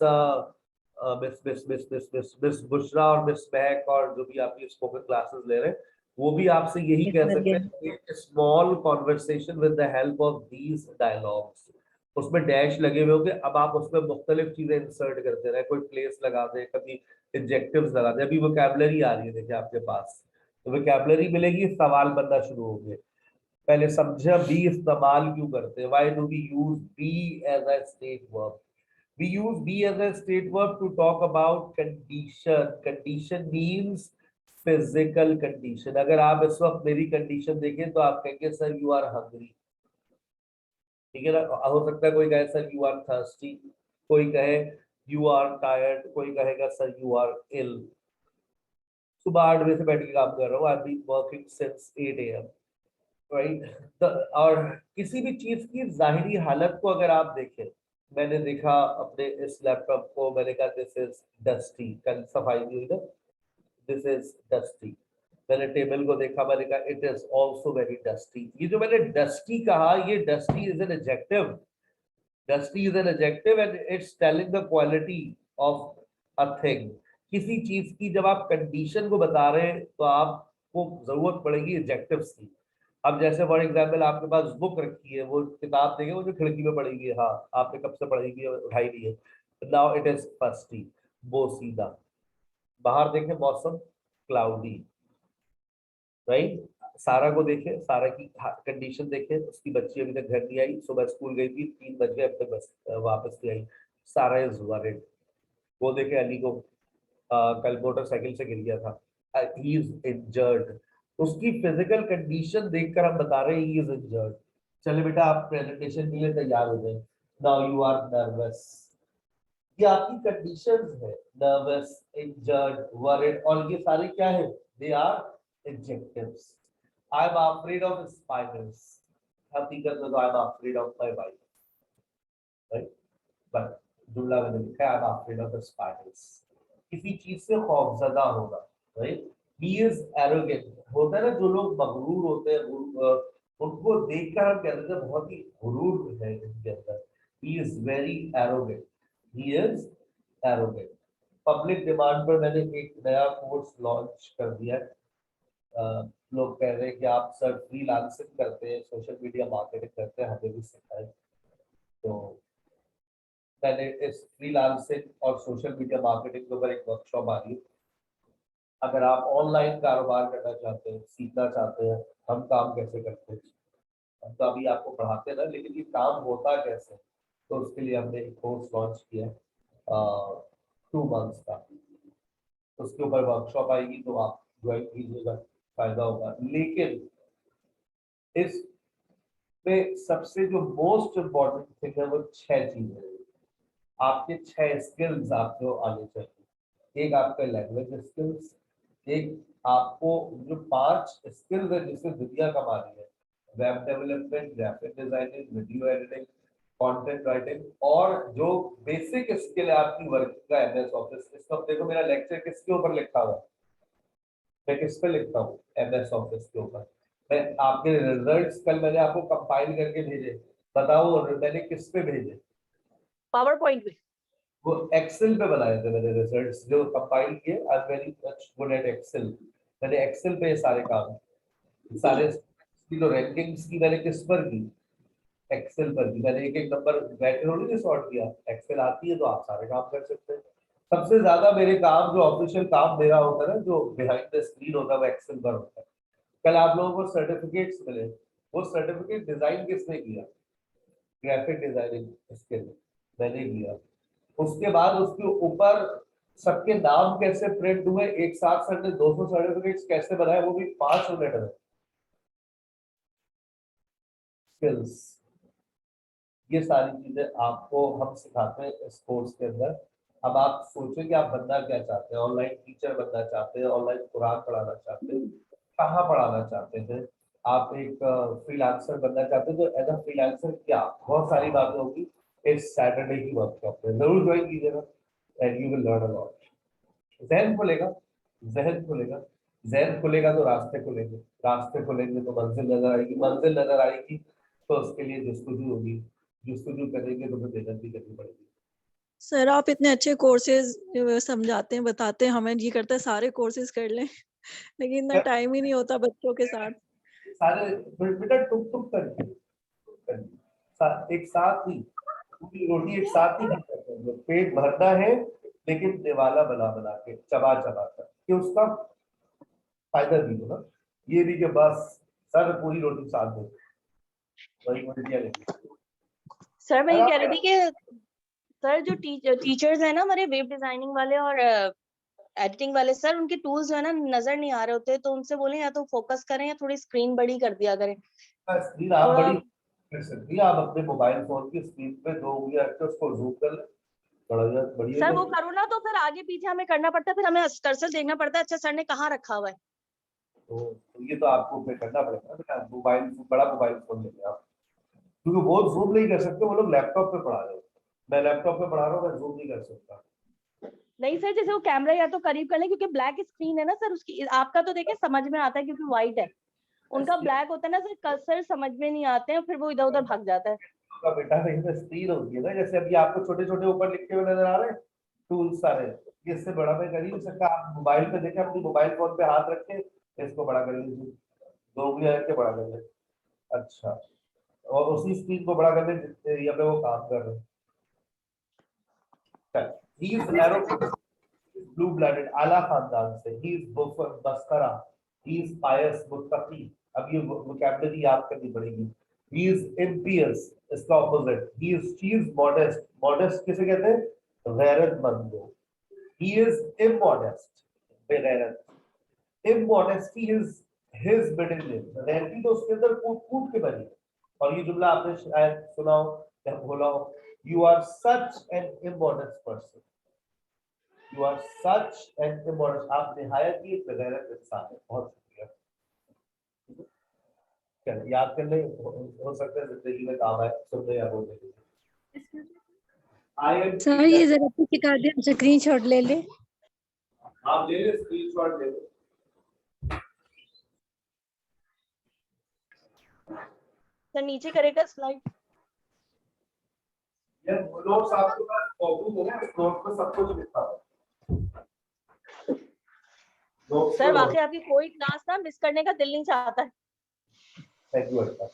बुशरा और मिस महक और जो भी आपकी स्पोकन क्लासेस ले रहे हैं वो भी आपसे यही कह सकते हैं, small conversation with the help of these dialogues. उसमें डैश लगे हुए होंगे, अब आप उसमें मुख्तलिफ चीजें इंसर्ट करते रहे, कोई प्लेस लगा दे, कभी एडजेक्टिव्स लगा दे। अभी वोकैबुलरी आ रही है देखिए आपके पास, तो वोकैबुलरी मिलेगी, सवाल बनना शुरू होंगे। पहले समझा बी इस्तेमाल क्यों करते हैं, why do we use be as a state verb? We use be as a state verb to talk about condition. Condition means physical condition, अगर आप इस वक्त मेरी कंडीशन देखें तो आप कहेंगे सर यू आर हंग्री, ठीक है ना। हो सकता है कोई कहे सर यू आर थर्स्टी, कोई कहे यू आर टायर्ड, कोई कहेगा सर यू आर इल। सुबह 8 बजे से बैठ के काम कर रहा हूँ, I been working since 8 AM, right. और किसी भी चीज की जाहिरी हालत को अगर आप देखें, मैंने देखा अपने इस लैपटॉप को, मैंने कहा दिस इज डस्टी, कल सफाई की हुई ना, दिस इज डस्टी। मैंने टेबल को देखा, मैंने कहा it is also very dusty. ये जो मैंने डस्टी कहा, ये dusty is an adjective, dusty is an adjective and it's telling the quality of a thing. किसी चीज की जब आप कंडीशन को बता रहे हैं तो आपको जरूरत पड़ेगी एडजेक्टिव्स की। अब जैसे फॉर एग्जाम्पल आपके पास बुक रखी है, वो किताब देखें, वो जो खिड़की में पड़ी हुई है, हाँ आपने कब से पढ़ी हुई है, उठाई नहीं है, नाउ इट इज फस्टी, बोसीदा। बाहर देखें मौसम क्लाउडी, राइट। सारा को देखे, सारा की कंडीशन देखे, उसकी बच्ची अभी तक घर नहीं आई, सुबह स्कूल गई थी, 3 बज गए, अब तक बस वापस नहीं आई, सारा इज वरीड। वो देखे अली को, कल मोटरसाइकिल से गिर गया था, ही इज इंजर्ड। उसकी फिजिकल कंडीशन देखकर हम बता रहे हैं ही इज इंजर्ड। चले बेटा आप प्रेजेंटेशन के लिए तैयार हो जाए, नाउ यू आर नर्वस। ये आपकी कंडीशंस है, नर्वस, इंजर्ड, वरीड, और ये सारे क्या है, they are adjectives. I am afraid of spiders, हकीकत में तो I am afraid of my wife, right, but जुमला मैंने लिखा है I am afraid of spiders, किसी चीज से खौफजदा होगा, राइट। ही इज एरोगेंट, होता है ना जो लोग मगरूर होते हैं, उनको देखकर हम कहते हैं बहुत ही गुरूर है इनके अंदर, he is very arrogant, he is arrogant। Public demand पर मैंने एक नया कोर्स लॉन्च कर दिया है। लोग कह रहे हैं कि आप सर फ्रीलांसिंग करते हैं, सोशल मीडिया मार्केटिंग करते हैं, हमें भी सिखाएं। तो मैंने इस फ्रीलांसिंग और सोशल मीडिया मार्केटिंग के ऊपर एक वर्कशॉप आ रही है। अगर आप ऑनलाइन कारोबार करना चाहते हैं, सीखना चाहते हैं हम काम कैसे करते हैं, हम तो अभी आपको पढ़ाते ना, लेकिन ये काम होता कैसे, तो उसके लिए हमने एक कोर्स लॉन्च किया है 2 मंथ्स का। उसके ऊपर वर्कशॉप आएगी, तो आप ज्वाइन कीजिएगा, फायदा होगा। लेकिन इसमें सबसे जो मोस्ट इम्पोर्टेंट थिंग है वो 6 चीजें हैं। आपके 6 स्किल्स आपको आने चाहिए। एक आपका लैंग्वेज स्किल्स, एक आपको जो 5 स्किल्स है जिससे दुनिया कमा रही है, web development, graphic designing, video editing, content writing, और जो बेसिक स्किल है आपकी वर्किंग का MS ऑफिस। इस वक्त देखो मेरा लेक्चर किसके ऊपर लिखा हुआ है, मैं किस पे लिखता हूँ, MS ऑफिस के ऊपर। मैं आपके रिजल्ट्स कल मैंने आपको कंपाइल करके भेजे, बताओ मैंने किस पे भेजे, पावर पॉइंट पे, वो एक्सेल पे बनाए थे मैंने रिजल्ट्स जो कंपाइल किए। I am very much good at Excel, मैंने एक्सेल पे सारे काम, सारे की जो रैंकिंग्स की मैंने किस पर की, एक्सेल पर की। मैंने एक एक नंबर बैठे थोड़ी नहीं सॉर्ट किया, एक्सेल आती है तो आप सारे काम कर सकते हैं। सबसे ज्यादा मेरे काम जो ऑफिशियल काम मेरा होता है ना, जो बिहाइंड द स्क्रीन होता है, वो एक्सेल पर होता है। कल आप लोगों को सर्टिफिकेट्स मिले, वो सर्टिफिकेट डिजाइन किसने किया, ग्राफिक डिजाइनिंग स्किल मैंने किया। उसके बाद उसके ऊपर सबके नाम कैसे प्रिंट हुए, एक साथ सर ने 200 सर्टिफिकेट्स कैसे बनाए, वो भी 5 मिनट में। स्किल्स, ये सारी चीजें आपको हम सिखाते हैं इस कोर्स के अंदर। अब आप सोचें कि आप बनना क्या चाहते हैं, ऑनलाइन टीचर बनना चाहते हैं, ऑनलाइन कुरान पढ़ाना चाहते हैं, कहाँ पढ़ाना चाहते हैं, आप एक फ्रीलांसर बनना चाहते हैं, तो एज अ फ्रीलांसर क्या, बहुत सारी बातें होगी इस सैटरडे की वर्कशॉप में, जरूर ज्वाइन कीजिएगा and you will learn a lot. जहन खुलेगा, जहन खुलेगा, जहन खुलेगा तो रास्ते खुलेंगे, रास्ते खुलेंगे तो मंजिल नजर आएगी, मंजिल नजर आएगी तो उसके लिए जस्तजू होगी, जस्तजू करेंगे तो फिर मेहनत भी करनी पड़ेगी। सर आप इतने अच्छे कोर्सेज समझाते हैं, बताते हैं, हमें जी करता है सारे कोर्सेज कर लें, लेकिन इतना टाइम ही नहीं होता बच्चों के साथ। सारे बेटा टुक टुक करके एक साथ ही पूरी रोटी एक साथ ही नहीं करते हैं। पेट भरना है लेकिन निवाला बना बना के, चबा चबा कर कि उसका फायदा भी हो ना, ये भी कि बस सर पूरी रोटी साथ दो, वही उल्टियां लेंगे। सर मैं ये कह रही थी कि सर जो टीचर्स है ना हमारे वेब डिजाइनिंग वाले और एडिटिंग वाले सर, उनके टूल्स जो है ना नजर नहीं आ रहे होते, तो उनसे बोले या तो फोकस करें या थोड़ी स्क्रीन बड़ी कर दिया करें। स्क्रीन आप थोड़ा बड़ी कर सकती है, आप अपने मोबाइल फोन की स्क्रीन पे 2 उंगलियां रख के उसको जूम कर ले, बड़ी हो सर वो जाएगी। करूँ ना तो फिर आगे पीछे हमें करना पड़ता है, फिर हमें कर्सर देखना पड़ता है, अच्छा सर ने कहाँ रखा हुआ है। तो ये तो आपको फिर करना पड़ेगा ना, मोबाइल बड़ा मोबाइल फोन लेंगे आप, क्योंकि वो जूम नहीं कर सकते, वो लोग लैपटॉप पे पढ़ा रहे हैं, मैं लैपटॉप पे पढ़ा रहा हूँ, मैं जूम नहीं कर सकता। नहीं सर, जैसे वो कैमरा या तो करीब कर ले, क्योंकि ब्लैक स्क्रीन है ना सर उसकी, आपका तो देखिए समझ में आता है क्योंकि व्हाइट है, उनका ब्लैक होता है ना सर, कर्सर समझ में नहीं आते हैं, फिर वो इधर उधर भाग जाता है। का बेटा नहीं तो स्क्रीन होती है ना, जैसे अभी आपको छोटे छोटे ऊपर लिखे हुए नजर आ रहे हैं टूल्स सारे, इससे बड़ा मैं कर ही नहीं सकता, आप मोबाइल पे देखें, अपनी मोबाइल फोन पे हाथ रख के इसको बड़ा कर लीजिए, 2 उंगलियां रख के बड़ा कर ले। अच्छा, और उसी स्क्रीन को बड़ा करने जितने एरिया पे वो काम कर रहे हैं। He is narrow, blue blooded, आला खानदान से, he is बस्करा, he is pious, Muttaqi. अब ये वोकैबुलरी याद करनी पड़ेगी। He is impious, इसका opposite, she is modest, modest किसे कहते हैं? गैरतमंद लोग। He is immodest, बेगैरत। Immodesty is his middle name, रहती तो उसके अंदर कूट कूट के बनी, और ये जुमला आपने शायद सुना हो या बोला हो, you are such an immodest person, you are such an immodest, आप निहायत ही बेगैरत इंसान है। बहुत शुक्रिया, चलिए याद कर ले, हो सकता है जिंदगी में काम आए, सुनने या बोलने। I am सर ये जरा पीछे कर दे, स्क्रीनशॉट ले ले। आप ले ले, स्क्रीनशॉट ले लो। सर नीचे करेगा स्लाइड। ये नोट्स आपके पास मौजूद है ना, नोट पे सब कुछ लिखा है। सर वाकई आपकी कोई क्लास ना मिस करने का दिल नहीं चाहता है। Thank you Arpita.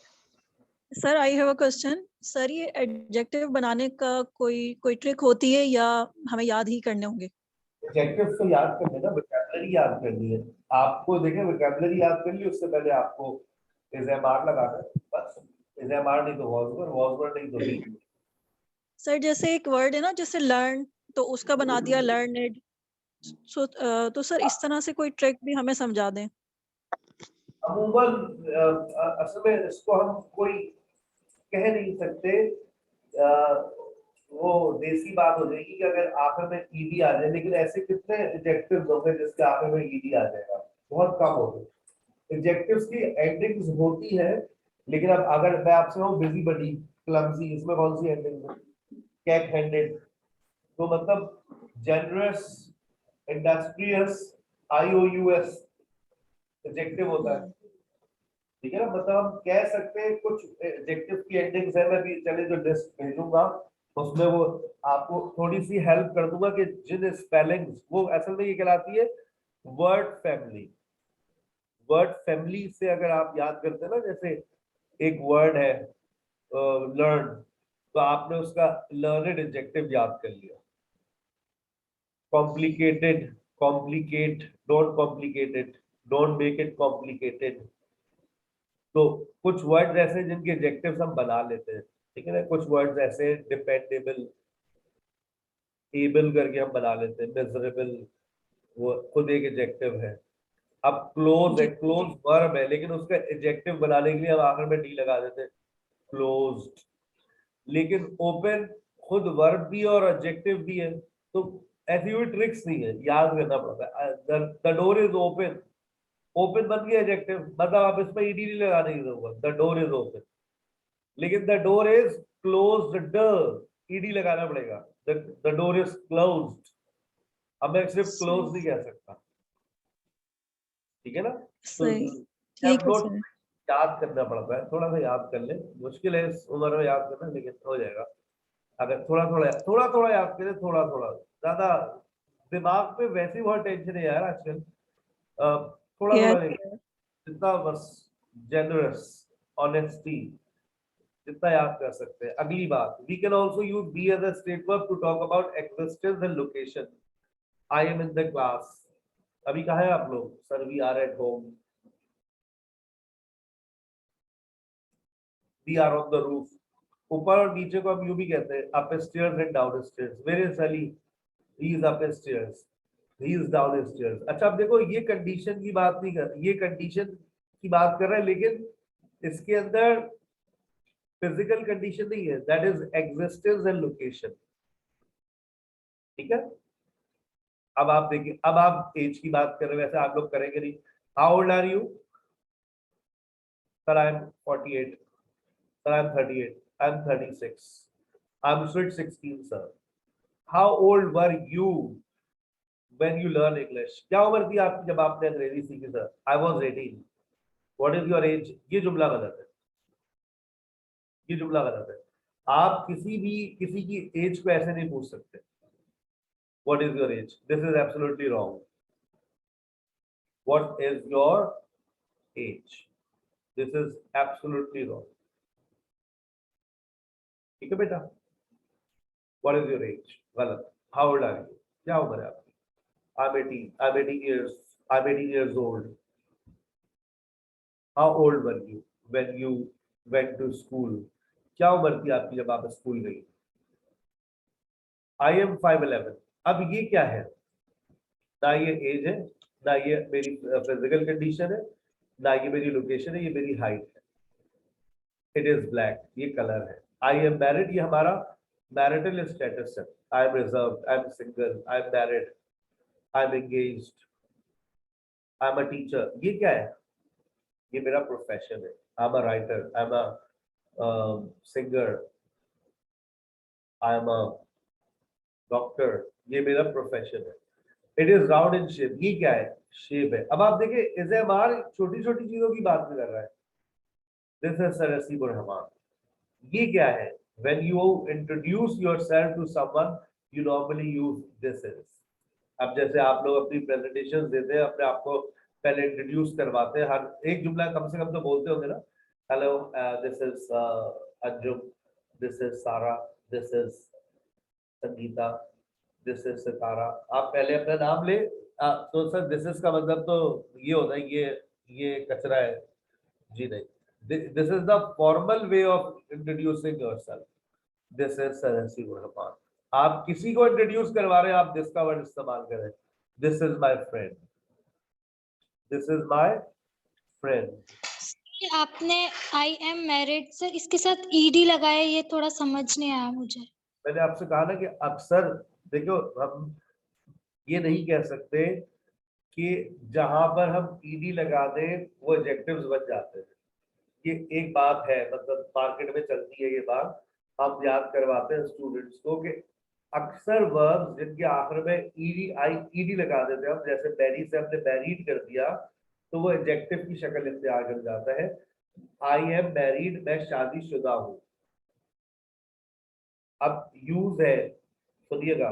Sir I have a question. Sir ये एडजेक्टिव बनाने का कोई ट्रिक होती है या हमें याद ही करने होंगे? एडजेक्टिव्स को याद करने ना, वोकैबुलरी याद करनी है आपको। देखिए वोकैबुलरी याद कर ली, उससे पहले आपको इज़ेमार लगाना है, बस। इज़ेमार नहीं तो वॉजवर्ड नहीं तो बी। सर जैसे एक वर्ड है ना, जैसे लर्न, तो उसका बना दिया लर्नड। तो सर इस तरह से कोई ट्रिक भी हमें समझा दें। अमूमन असल में इसको हम कोई कह नहीं सकते, वो देसी बात हो जाएगी कि अगर आखिर में ईडी आ जाए, लेकिन ऐसे कितने एडजेक्टिव्स होंगे जिसके आखिर में ईडी आ जाएगा? बहुत कम होंगे। एडजेक्टिव्स की एंडिंग्स होती है, लेकिन अब अगर मैं आपसे कहूं बिजी बडी, क्लमसी, इसमें कौन सी एंडिंग है? Cat handed. तो मतलब जेनरस, इंडस्ट्रियस, IOUS एडजेक्टिव होता है, ठीक है ना। मतलब हम कह सकते हैं कुछ एडजेक्टिव की एंडिंग्स है, मैं भी चले जो लिस्ट भेजूंगा उसमें वो आपको थोड़ी सी हेल्प कर दूंगा कि जिन स्पेलिंग्स, वो असल में ये कहलाती है वर्ड फैमिली। वर्ड फैमिली से अगर आप याद करते हैं ना, जैसे एक वर्ड है लर्न, तो आपने उसका लर्नेड एडजेक्टिव याद कर लिया। Complicated, complicate, don't complicate it, don't make it complicated. तो कुछ वर्ड्स ऐसे जिनके एडजेक्टिव्स हम बना लेते हैं, ठीक है ना। कुछ वर्ड्स ऐसे डिपेंडेबल, एबल करके हम बना लेते हैं। मिजरेबल वो खुद एक एडजेक्टिव है। अब क्लोज है, क्लोज वर्ब है, लेकिन उसका एडजेक्टिव बनाने के लिए हम आखिर में डी लगा देते हैं, क्लोज्ड। लेकिन ओपन खुद वर्ब भी और एडजेक्टिव भी है, तो ऐसी कोई ट्रिक्स नहीं है, याद करना पड़ता है। The door is open, open बन गया एडजेक्टिव, मतलब आप इसमें ईडी नहीं लगाने की जरूरत, द डोर इज ओपन। लेकिन the door is closed, ED लगाना पड़ेगा, द डोर इज क्लोज्ड। अब मैं सिर्फ क्लोज नहीं कह सकता, ठीक है ना। तो ठीक है सर। याद करना पड़ता है, थोड़ा सा याद कर ले, मुश्किल है इस उम्र में याद करना, लेकिन हो जाएगा अगर थोड़ा थोड़ा याद करें, थोड़ा थोड़ा। ज्यादा दिमाग पे वैसे बहुत टेंशन है यार आजकल, थोड़ा थोड़ा जितना बस जेनरस, ऑनेस्टी, जितना याद कर सकते हैं। अगली बात, we can also use be as a state verb to talk about existence and location. I am in the class, अभी कहाँ है आप लोग? Sir we are at home, we are on the roof. ऊपर और नीचे को हम यूं भी कहते हैं, upstairs and downstairs. Where is Ali? He is upstairs. He is down his stairs. अच्छा अब देखो ये कंडीशन की बात नहीं कर, ये कंडीशन की बात कर रहा है, लेकिन इसके अंदर फिजिकल कंडीशन नहीं है, that is existence and location. ठीक है, अब आप देखिए, अब आप एज की बात कर रहे हैं, वैसे आप लोग करेंगे नहीं। How old are you? Sir I am 48, sir I am 38, I am 36, I am sweet 16 sir. How old were you when you learn English? क्या उम्र थी आपकी जब आपने अंग्रेजी सीखी? Sir I was 18. What is your age? ये जुमला गलत है, ये जुमला गलत है। आप किसी की एज को ऐसे नहीं पूछ सकते। What is your age? This is absolutely wrong. What is your age? This is absolutely wrong. ठीक है बेटा? What is your age? गलत। How old are you? क्या उम्र है आपकी? I'm 18 years old. How old were you when you went to school? क्या उम्र थी आपकी जब आप स्कूल गई? I am 5'11. अब ये क्या है? ना ये एज है, ना ये मेरी फिजिकल कंडीशन है, ना ये मेरी लोकेशन है, ये मेरी हाइट है। It is black, ये कलर है। I am married, ये हमारा मैरिटल स्टेटस है। I am reserved, I am single, I am married, I'm engaged, I'm a teacher. ये क्या है? ये मेरा प्रोफेशन है। I'm a writer, I'm a singer, I'm a doctor. ये मेरा प्रोफेशन है। It is round in shape. ये क्या है? शेप है। अब आप देखिए, इसे हमारी छोटी छोटी चीजों की बात नहीं कर रहा है। This is Sir Asif Rahman. ये क्या है? When you introduce yourself to someone, you normally use this is. अब जैसे आप लोग अपनी प्रेजेंटेशन देते हैं, अपने आप को पहले इंट्रोड्यूस करवाते हैं, हर एक जुमला कम से कम तो बोलते होंगे ना। Hello, this is Anjum, this is Sara, this is Sangeeta, this is Sitara. आप पहले अपना नाम ले, तो सर दिस इज का मतलब तो ये होता है ये कचरा है जी, नहीं। This is the formal way of introducing yourself. This is sir Asif Rahman. आप किसी को इंट्रोड्यूस करवा रहे हैं, आप दिस का वर्ड इस्तेमाल करें। This is my friend, this is my friend. आपने आई एम मैरिड सर इसके साथ ईडी लगाया, ये थोड़ा समझ नहीं आया मुझे। मैंने आपसे कहा ना कि अक्सर देखो, हम ये नहीं कह सकते कि जहां पर हम ईडी लगा दें वो एडजेक्टिव्स बन जाते हैं। ये एक बात है, मतलब मार्केट में चलती है ये बात। हम याद करवाते हैं स्टूडेंट्स को कि अक्सर वर्ब्स जिनके आखिर में ईडी लगा देते हैं हम, जैसे मैरी से हमने मैरीड कर दिया तो वो एडजेक्टिव की शक्ल इख्तियार कर जाता है। आई एम मैरीड, मैं शादीशुदा हूँ। अब यूज है, सुनिएगा,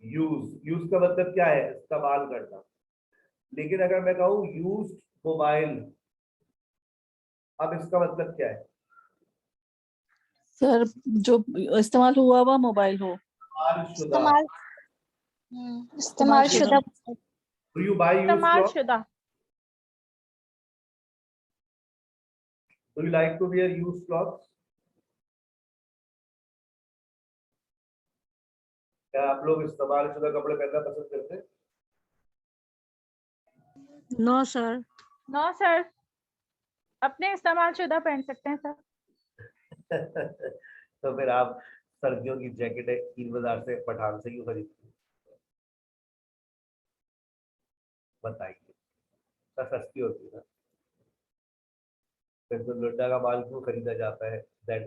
यूज का मतलब क्या है? इस्तेमाल करना। लेकिन अगर मैं कहूँ यूज मोबाइल, अब इसका मतलब क्या है? सर जो इस्तेमाल हुआ हुआ मोबाइल हो, इस्तेमाल शुदा। Do you buy used इस्तेमाल clothes? शुदा। Do you like to wear used clothes? क्या आप लोग इस्तेमाल शुदा कपड़े पहनना पसंद करते हैं? No, sir. नो सर, अपने इस्तेमाल शुदा पहन सकते हैं सर। तो फिर आप सर्दियों की जैकेट 3 बाजार से, पठान से क्यों खरीदते हैं? बताइए, तो सस्ती होती है ना। फिर तो लुड्डा का माल क्यों खरीदा जाता है? That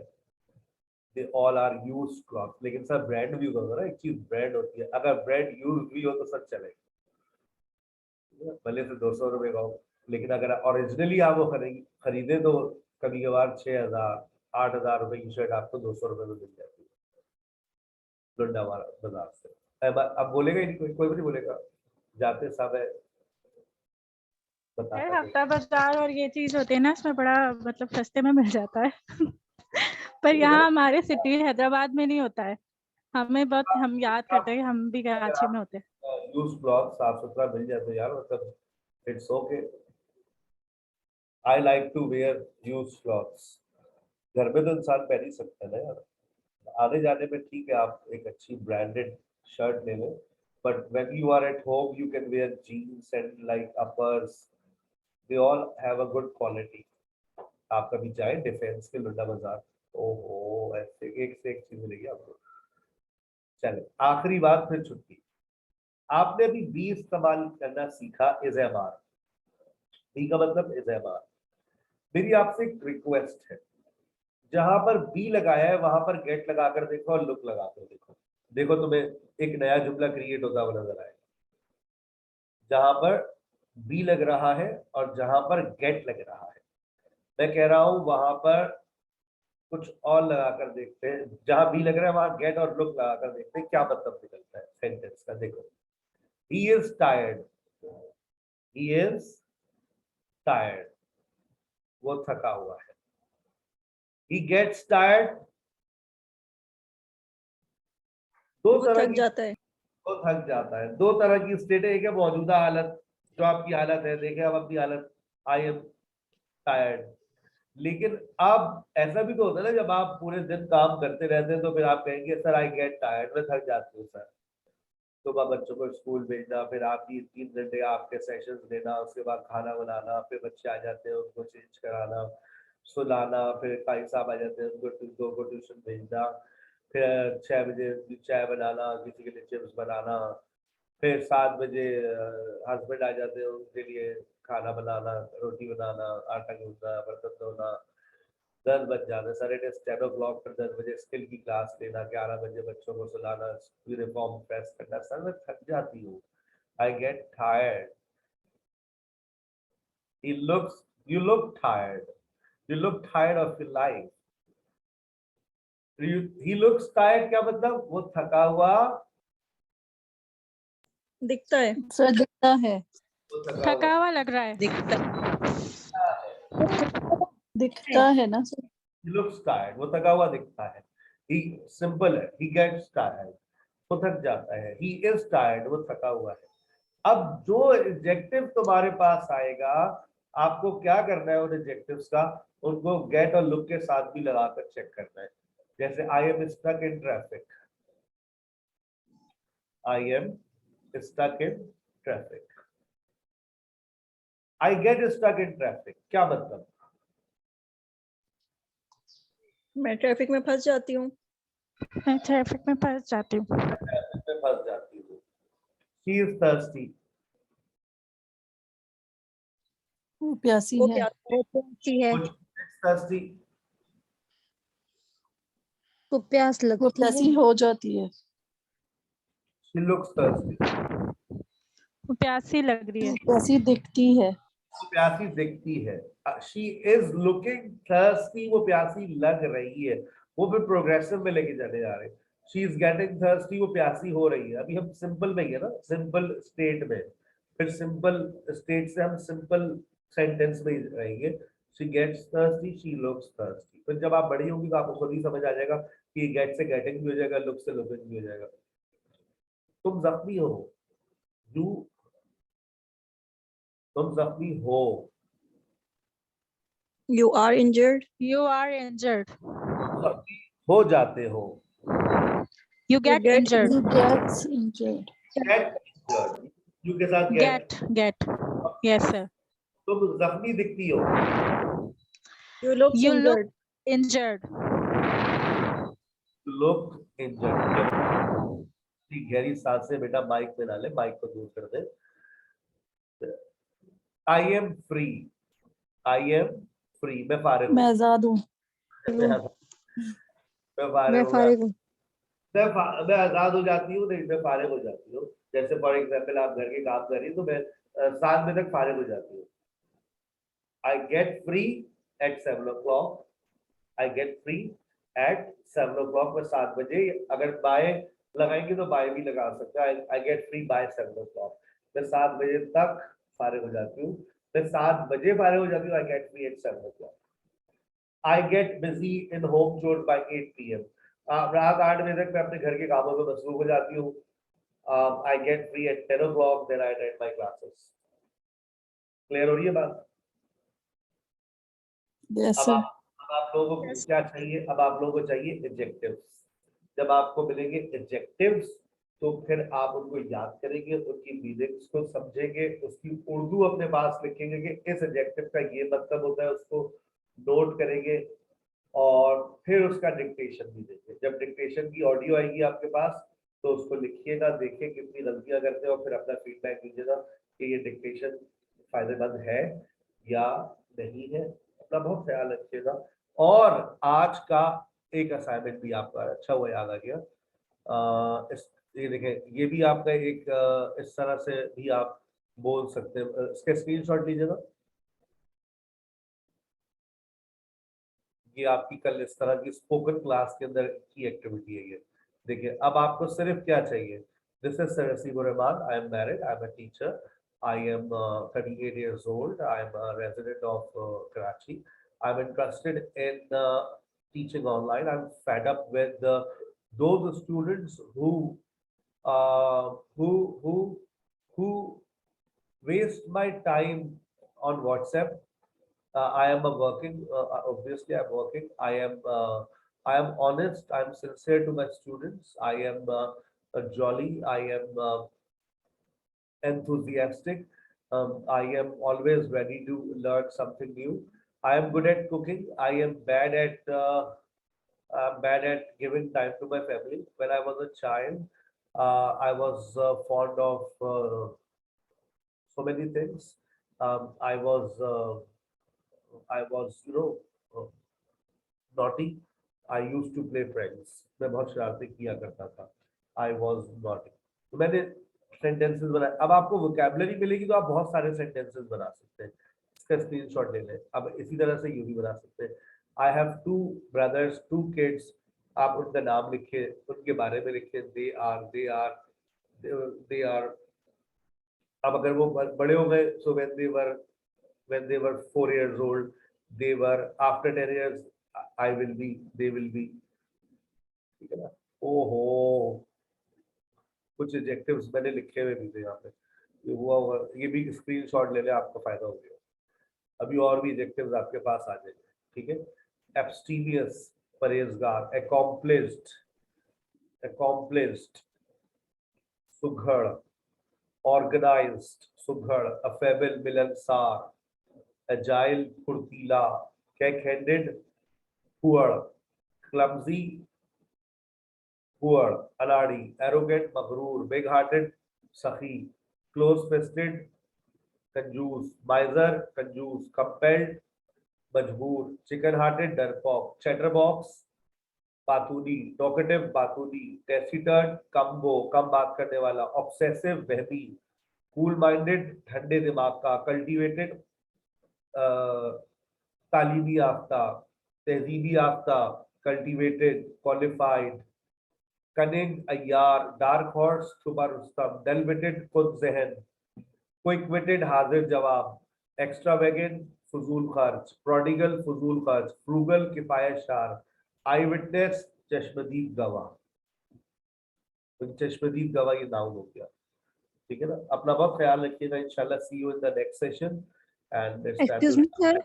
they all are used cloth. लेकिन सर ब्रांड भी होगा ना, एक चीज ब्रांड होती है। अगर ब्रांड यूज भी हो तो सच चलेगा, भले से 200 रुपए का हो, लेकिन अगर ओरिजिनली आप वो खरीदे तो कभी कभार 6000 8000 रुपए की शर्ट आपको 200 रुपए में मिल जाती है लुंडा बाजार से। अब बोलेगा ही नहीं कोई भी नहीं बोलेगा, जाते समय सर हफ्ता बाजार और ये चीज होती है ना, इसमें बड़ा मतलब सस्ते में मिल जाता है। पर यहाँ हमारे सिटी हैदराबाद में नहीं होता है। हमें बहुत, हम याद करते हैं कि हम भी कराची में होते हैं। यूज क्लॉथ साफ सुथरा मिल जाए तो यार मतलब it's okay. I like to wear use clothes. घर में तो इंसान पहन ही सकता है ना यार, आने जाने में ठीक है आप एक अच्छी ब्रांडेड शर्ट ले लें, but when you are at home you can wear jeans and like uppers. They all have a good quality. आप कभी जाए डिफेंस के लुंडा बाजार, ओहो ऐसे एक से एक चीज मिलेगी आपको। चले आखिरी बात फिर छुट्टी। आपने अभी बी इस्तेमाल करना सीखा, इज एम आर। बी का मतलब इज एम आर। मेरी आपसे एक रिक्वेस्ट है, जहां पर बी लगाया है वहां पर गेट लगाकर देखो और लुक लगाकर देखो। देखो तुम्हें एक नया जुमला क्रिएट होता हुआ नजर आएगा। जहां पर बी लग रहा है और जहां पर गेट लग रहा है, मैं कह रहा हूं वहां पर कुछ और लगाकर देखते हैं। जहां बी लग रहा है वहां गेट और लुक लगाकर देखते हैं क्या मतलब निकलता है सेंटेंस का। देखो, he is tired, he is tired, वो थका हुआ है। he gets tired, दो वो तरह थक की, जाता है। वो थक जाता है। दो तरह की स्टेट है, एक है मौजूदा हालत, जो आपकी हालत है, देखें अब अपनी हालत, आई एम टायर्ड। लेकिन अब ऐसा भी तो होता है ना, जब आप पूरे दिन काम करते रहते हैं तो फिर आप कहेंगे सर आई गेट टायर्ड, मैं थक जाती हूँ सर। सुबह बच्चों को स्कूल भेजना, फिर आपकी 3 घंटे आपके सेशंस लेना, उसके बाद खाना बनाना, फिर बच्चे आ जाते हैं उनको चेंज कराना, सुलाना, फिर काई साहब आ जाते हैं उनको ट्यूशन भेजना, फिर 6 बजे चाय बनाना, किसी के लिए चिप्स बनाना, फिर 7 बजे हस्बैंड आ जाते हैं उनके लिए खाना बनाना, रोटी बनाना, आटा गूंदना, बर्तन धोना। 10 बज जाते सर, इट इज 10 o'clock, फिर 10 बजे स्किल की क्लास लेना, 11 बजे बच्चों को सुलाना, यूनिफॉर्म प्रेस करना। सर मैं थक जाती हूँ, I get tired. You look tired. You look tired of your life. He looks tired क्या मतलब? वो थका हुआ दिखता है। सर दिखता है, वो थका हुआ लग रहा है। दिखता है ना सर। He looks tired, वो थका हुआ दिखता है। He simple है, he gets tired, वो थक जाता है। He is tired, वो थका हुआ है। अब जो एडजेक्टिव तुम्हारे पास आएगा, आपको क्या करना है उन एडजेक्टिव्स का, उनको गेट और लुक के साथ भी लगाकर चेक करना है। जैसे I am stuck in traffic, I am stuck in traffic. I get stuck in traffic क्या मतलब? मैं ट्रैफिक में फंस जाती हूँ। मैं ट्रैफिक में फंस जाती हूँ। ट्रैफिक में फंस जाती हूँ। She is thirsty, वो प्यासी वो है। प्यासी है। thirsty, तो प्यास वो लगती प्यासी है। हो जाती है। she looks thirsty, वो प्यासी लग रही है। वो प्यासी दिखती है। वो प्यासी दिखती है। she is looking thirsty, वो प्यासी लग रही है। वो फिर प्रोग्रेसिव में लेके जाने जा रहे हैं। she is getting thirsty, वो प्यासी हो रही है। अभी हम सिंपल में ही है ना, सिंपल स्टेट में, फिर सिंपल स्टेट से हम सिंपल सेंटेंस में ही रहेंगे। she gets thirsty, she looks thirsty। फिर जब आप बड़ी होंगी तो आपको खुद ही समझ आ जाएगा कि गेट से गेटिंग भी हो जाएगा, लुक से लुकिंग भी हो जाएगा। तुम जख्मी हो, तुम जख्मी हो, You are injured. You are injured. जख्मी हो जाते हो। You get get injured. He gets injured. Get injured, you के साथ get। Get. Yes sir. तुम जख्मी दिखती हो, You look You look injured. injured. look injured। गहरी सांस से बेटा माइक में डाले, माइक को दूर कर दे। I am free, I am free, मैं फारिग हूँ। मैं आजाद हूँ। मैं फारिग हूँ। मैं आजाद हो जाती हूँ, नहीं मैं फारिग हो जाती हूँ। जैसे फॉर एग्जाम्पल आप घर के काम कर रही तो मैं 7 बजे तक फारिग हो जाती हूँ। I get free eight 7 o'clock, I get free eight 7 o'clock। मैं 7 बजे, अगर बाय लगाएंगे तो बाय भी लगा सकते हैं। आई गेट फ्री बाय 7 o'clock, मैं 7 बजे तक फारिग हो जाती हूँ। मैं 7 बजे फारिग हो जाती हूँ। I get free eight 7 o'clock। I get busy in home चोर बाय 8 PM। रात 8 बजे तक मैं अपने घर के कामों में मसरूफ हो जाती हूँ। I get free at 10 o'clock, then I attend my classes. Clear हो रही है बात? Yes अब sir. आप लोगों को क्या चाहिए? अब आप लोगों को चाहिए एडजेक्टिव्स। जब आपको मिलेंगे एडजेक्टिव्स तो फिर आप उनको याद करेंगे, उनकी मीनिंग्स को समझेंगे, उसकी उर्दू अपने पास लिखेंगे कि इस एडजेक्टिव का ये मतलब होता है, उसको नोट करेंगे और फिर उसका डिक्टेशन भी देंगे। जब डिक्टेशन की ऑडियो आएगी आपके पास तो उसको लिखिएगा, देखिए कितनी गलतियां करते हो और फिर अपना फीडबैक दीजिएगा कि ये डिक्टेशन फायदेमंद है या नहीं है। अपना बहुत ख्याल रखिएगा। और आज का एक असाइनमेंट भी आपका अच्छा हुआ याद आ गया। ये देखें, ये भी आपका एक इस तरह से भी आप बोल सकते हैं। इसका स्क्रीनशॉट लीजिएगा। ये आपकी कल इस तरह की स्पोकन क्लास के अंदर की एक्टिविटी है। ये देखिए, अब आपको सिर्फ क्या चाहिए। This is Sarsibur Rahman, I am married, I am a teacher, I am 38 years old. I am a resident of Karachi. I'm interested in teaching online. I'm fed up with those students who waste my time on WhatsApp. I am working. Obviously, I'm working. I am honest. I am sincere to my students. I am jolly. I am enthusiastic. I am always ready to learn something new. I am good at cooking. I am bad at giving time to my family. When I was a child, I was fond of so many things. I was, naughty. I used to play pranks. मैं बहुत शरारती किया करता था. I was naughty. तो मैंने sentences बनाए। अब आपको वोकैबुलरी मिलेगी तो आप बहुत सारे सेंटेंसेस बना सकते हैं। इसका स्क्रीनशॉट ले लें। अब इसी तरह से ये भी बना सकते हैं। I have 2 brothers, 2 kids। आप उनका नाम लिखिए, उनके बारे में लिखिए। They are. अब अगर वो बड़े हो गए, सो when they were 4 years old, they were after 10 years, they will be। ठीक है ना? ओहो, कुछ एडजेक्टिव्स मैंने लिखे हुए भी थे यहाँ पे। ये हुआ होगा, ये भी स्क्रीनशॉट ले ले, आपका फायदा हो गया। अभी और भी एडजेक्टिव्स आपके पास आ जाएंगे। ठीक है? एब्स्टीमियस, परहेजगार। accomplished, सुघड़। ऑर्गेनाइज्ड, सुघड़। अफेबल, मिलनसार। एजाइल, फुर्तीला। कैक-हैंडेड, हुअड़। क्लमजी, हुअड़, अनाड़ी। एरोगेंट, मगरूर। बिग हार्टेड, सखी। क्लोज फिस्टेड, कंजूस। माइजर, कंजूस। कंपेल्ड, मजबूर। चिकन हार्टेड, डरपोक। चैटरबॉक्स, पातूनी। टॉकेटिव, बातूनी। टेसिटर्न, कम्बो, कम बात करने वाला। ऑब्सेसिव, वहमी। कूल माइंडेड, ठंडे दिमाग का। कल्टिवेटेड, तालीमी याफ्ता। तहजीबी याफ्ता, कल्टिवेटेड। क्वालिफाइड। कनिंग, अय्यार। डार्क हॉर्स, छुपा रुस्तम। डेलविटेड, खुद जहन। क्विक विटेड, हाजिर जवाब। एक्स्ट्रावेगेंट, फजूल खर्च। प्रोडिगल, फजूल खर्च। फ्रूगल, किफायतशार। आई विटनेस, चश्मदीद गवाह। तो चश्मदीद गवाह ये नाउन हो गया। ठीक है ना? अपना बहुत ख्याल रखिएगा। इंशाल्लाह see you in the next session and Excuse me, sir.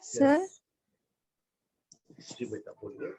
Sir, जी बेटा बोलिए।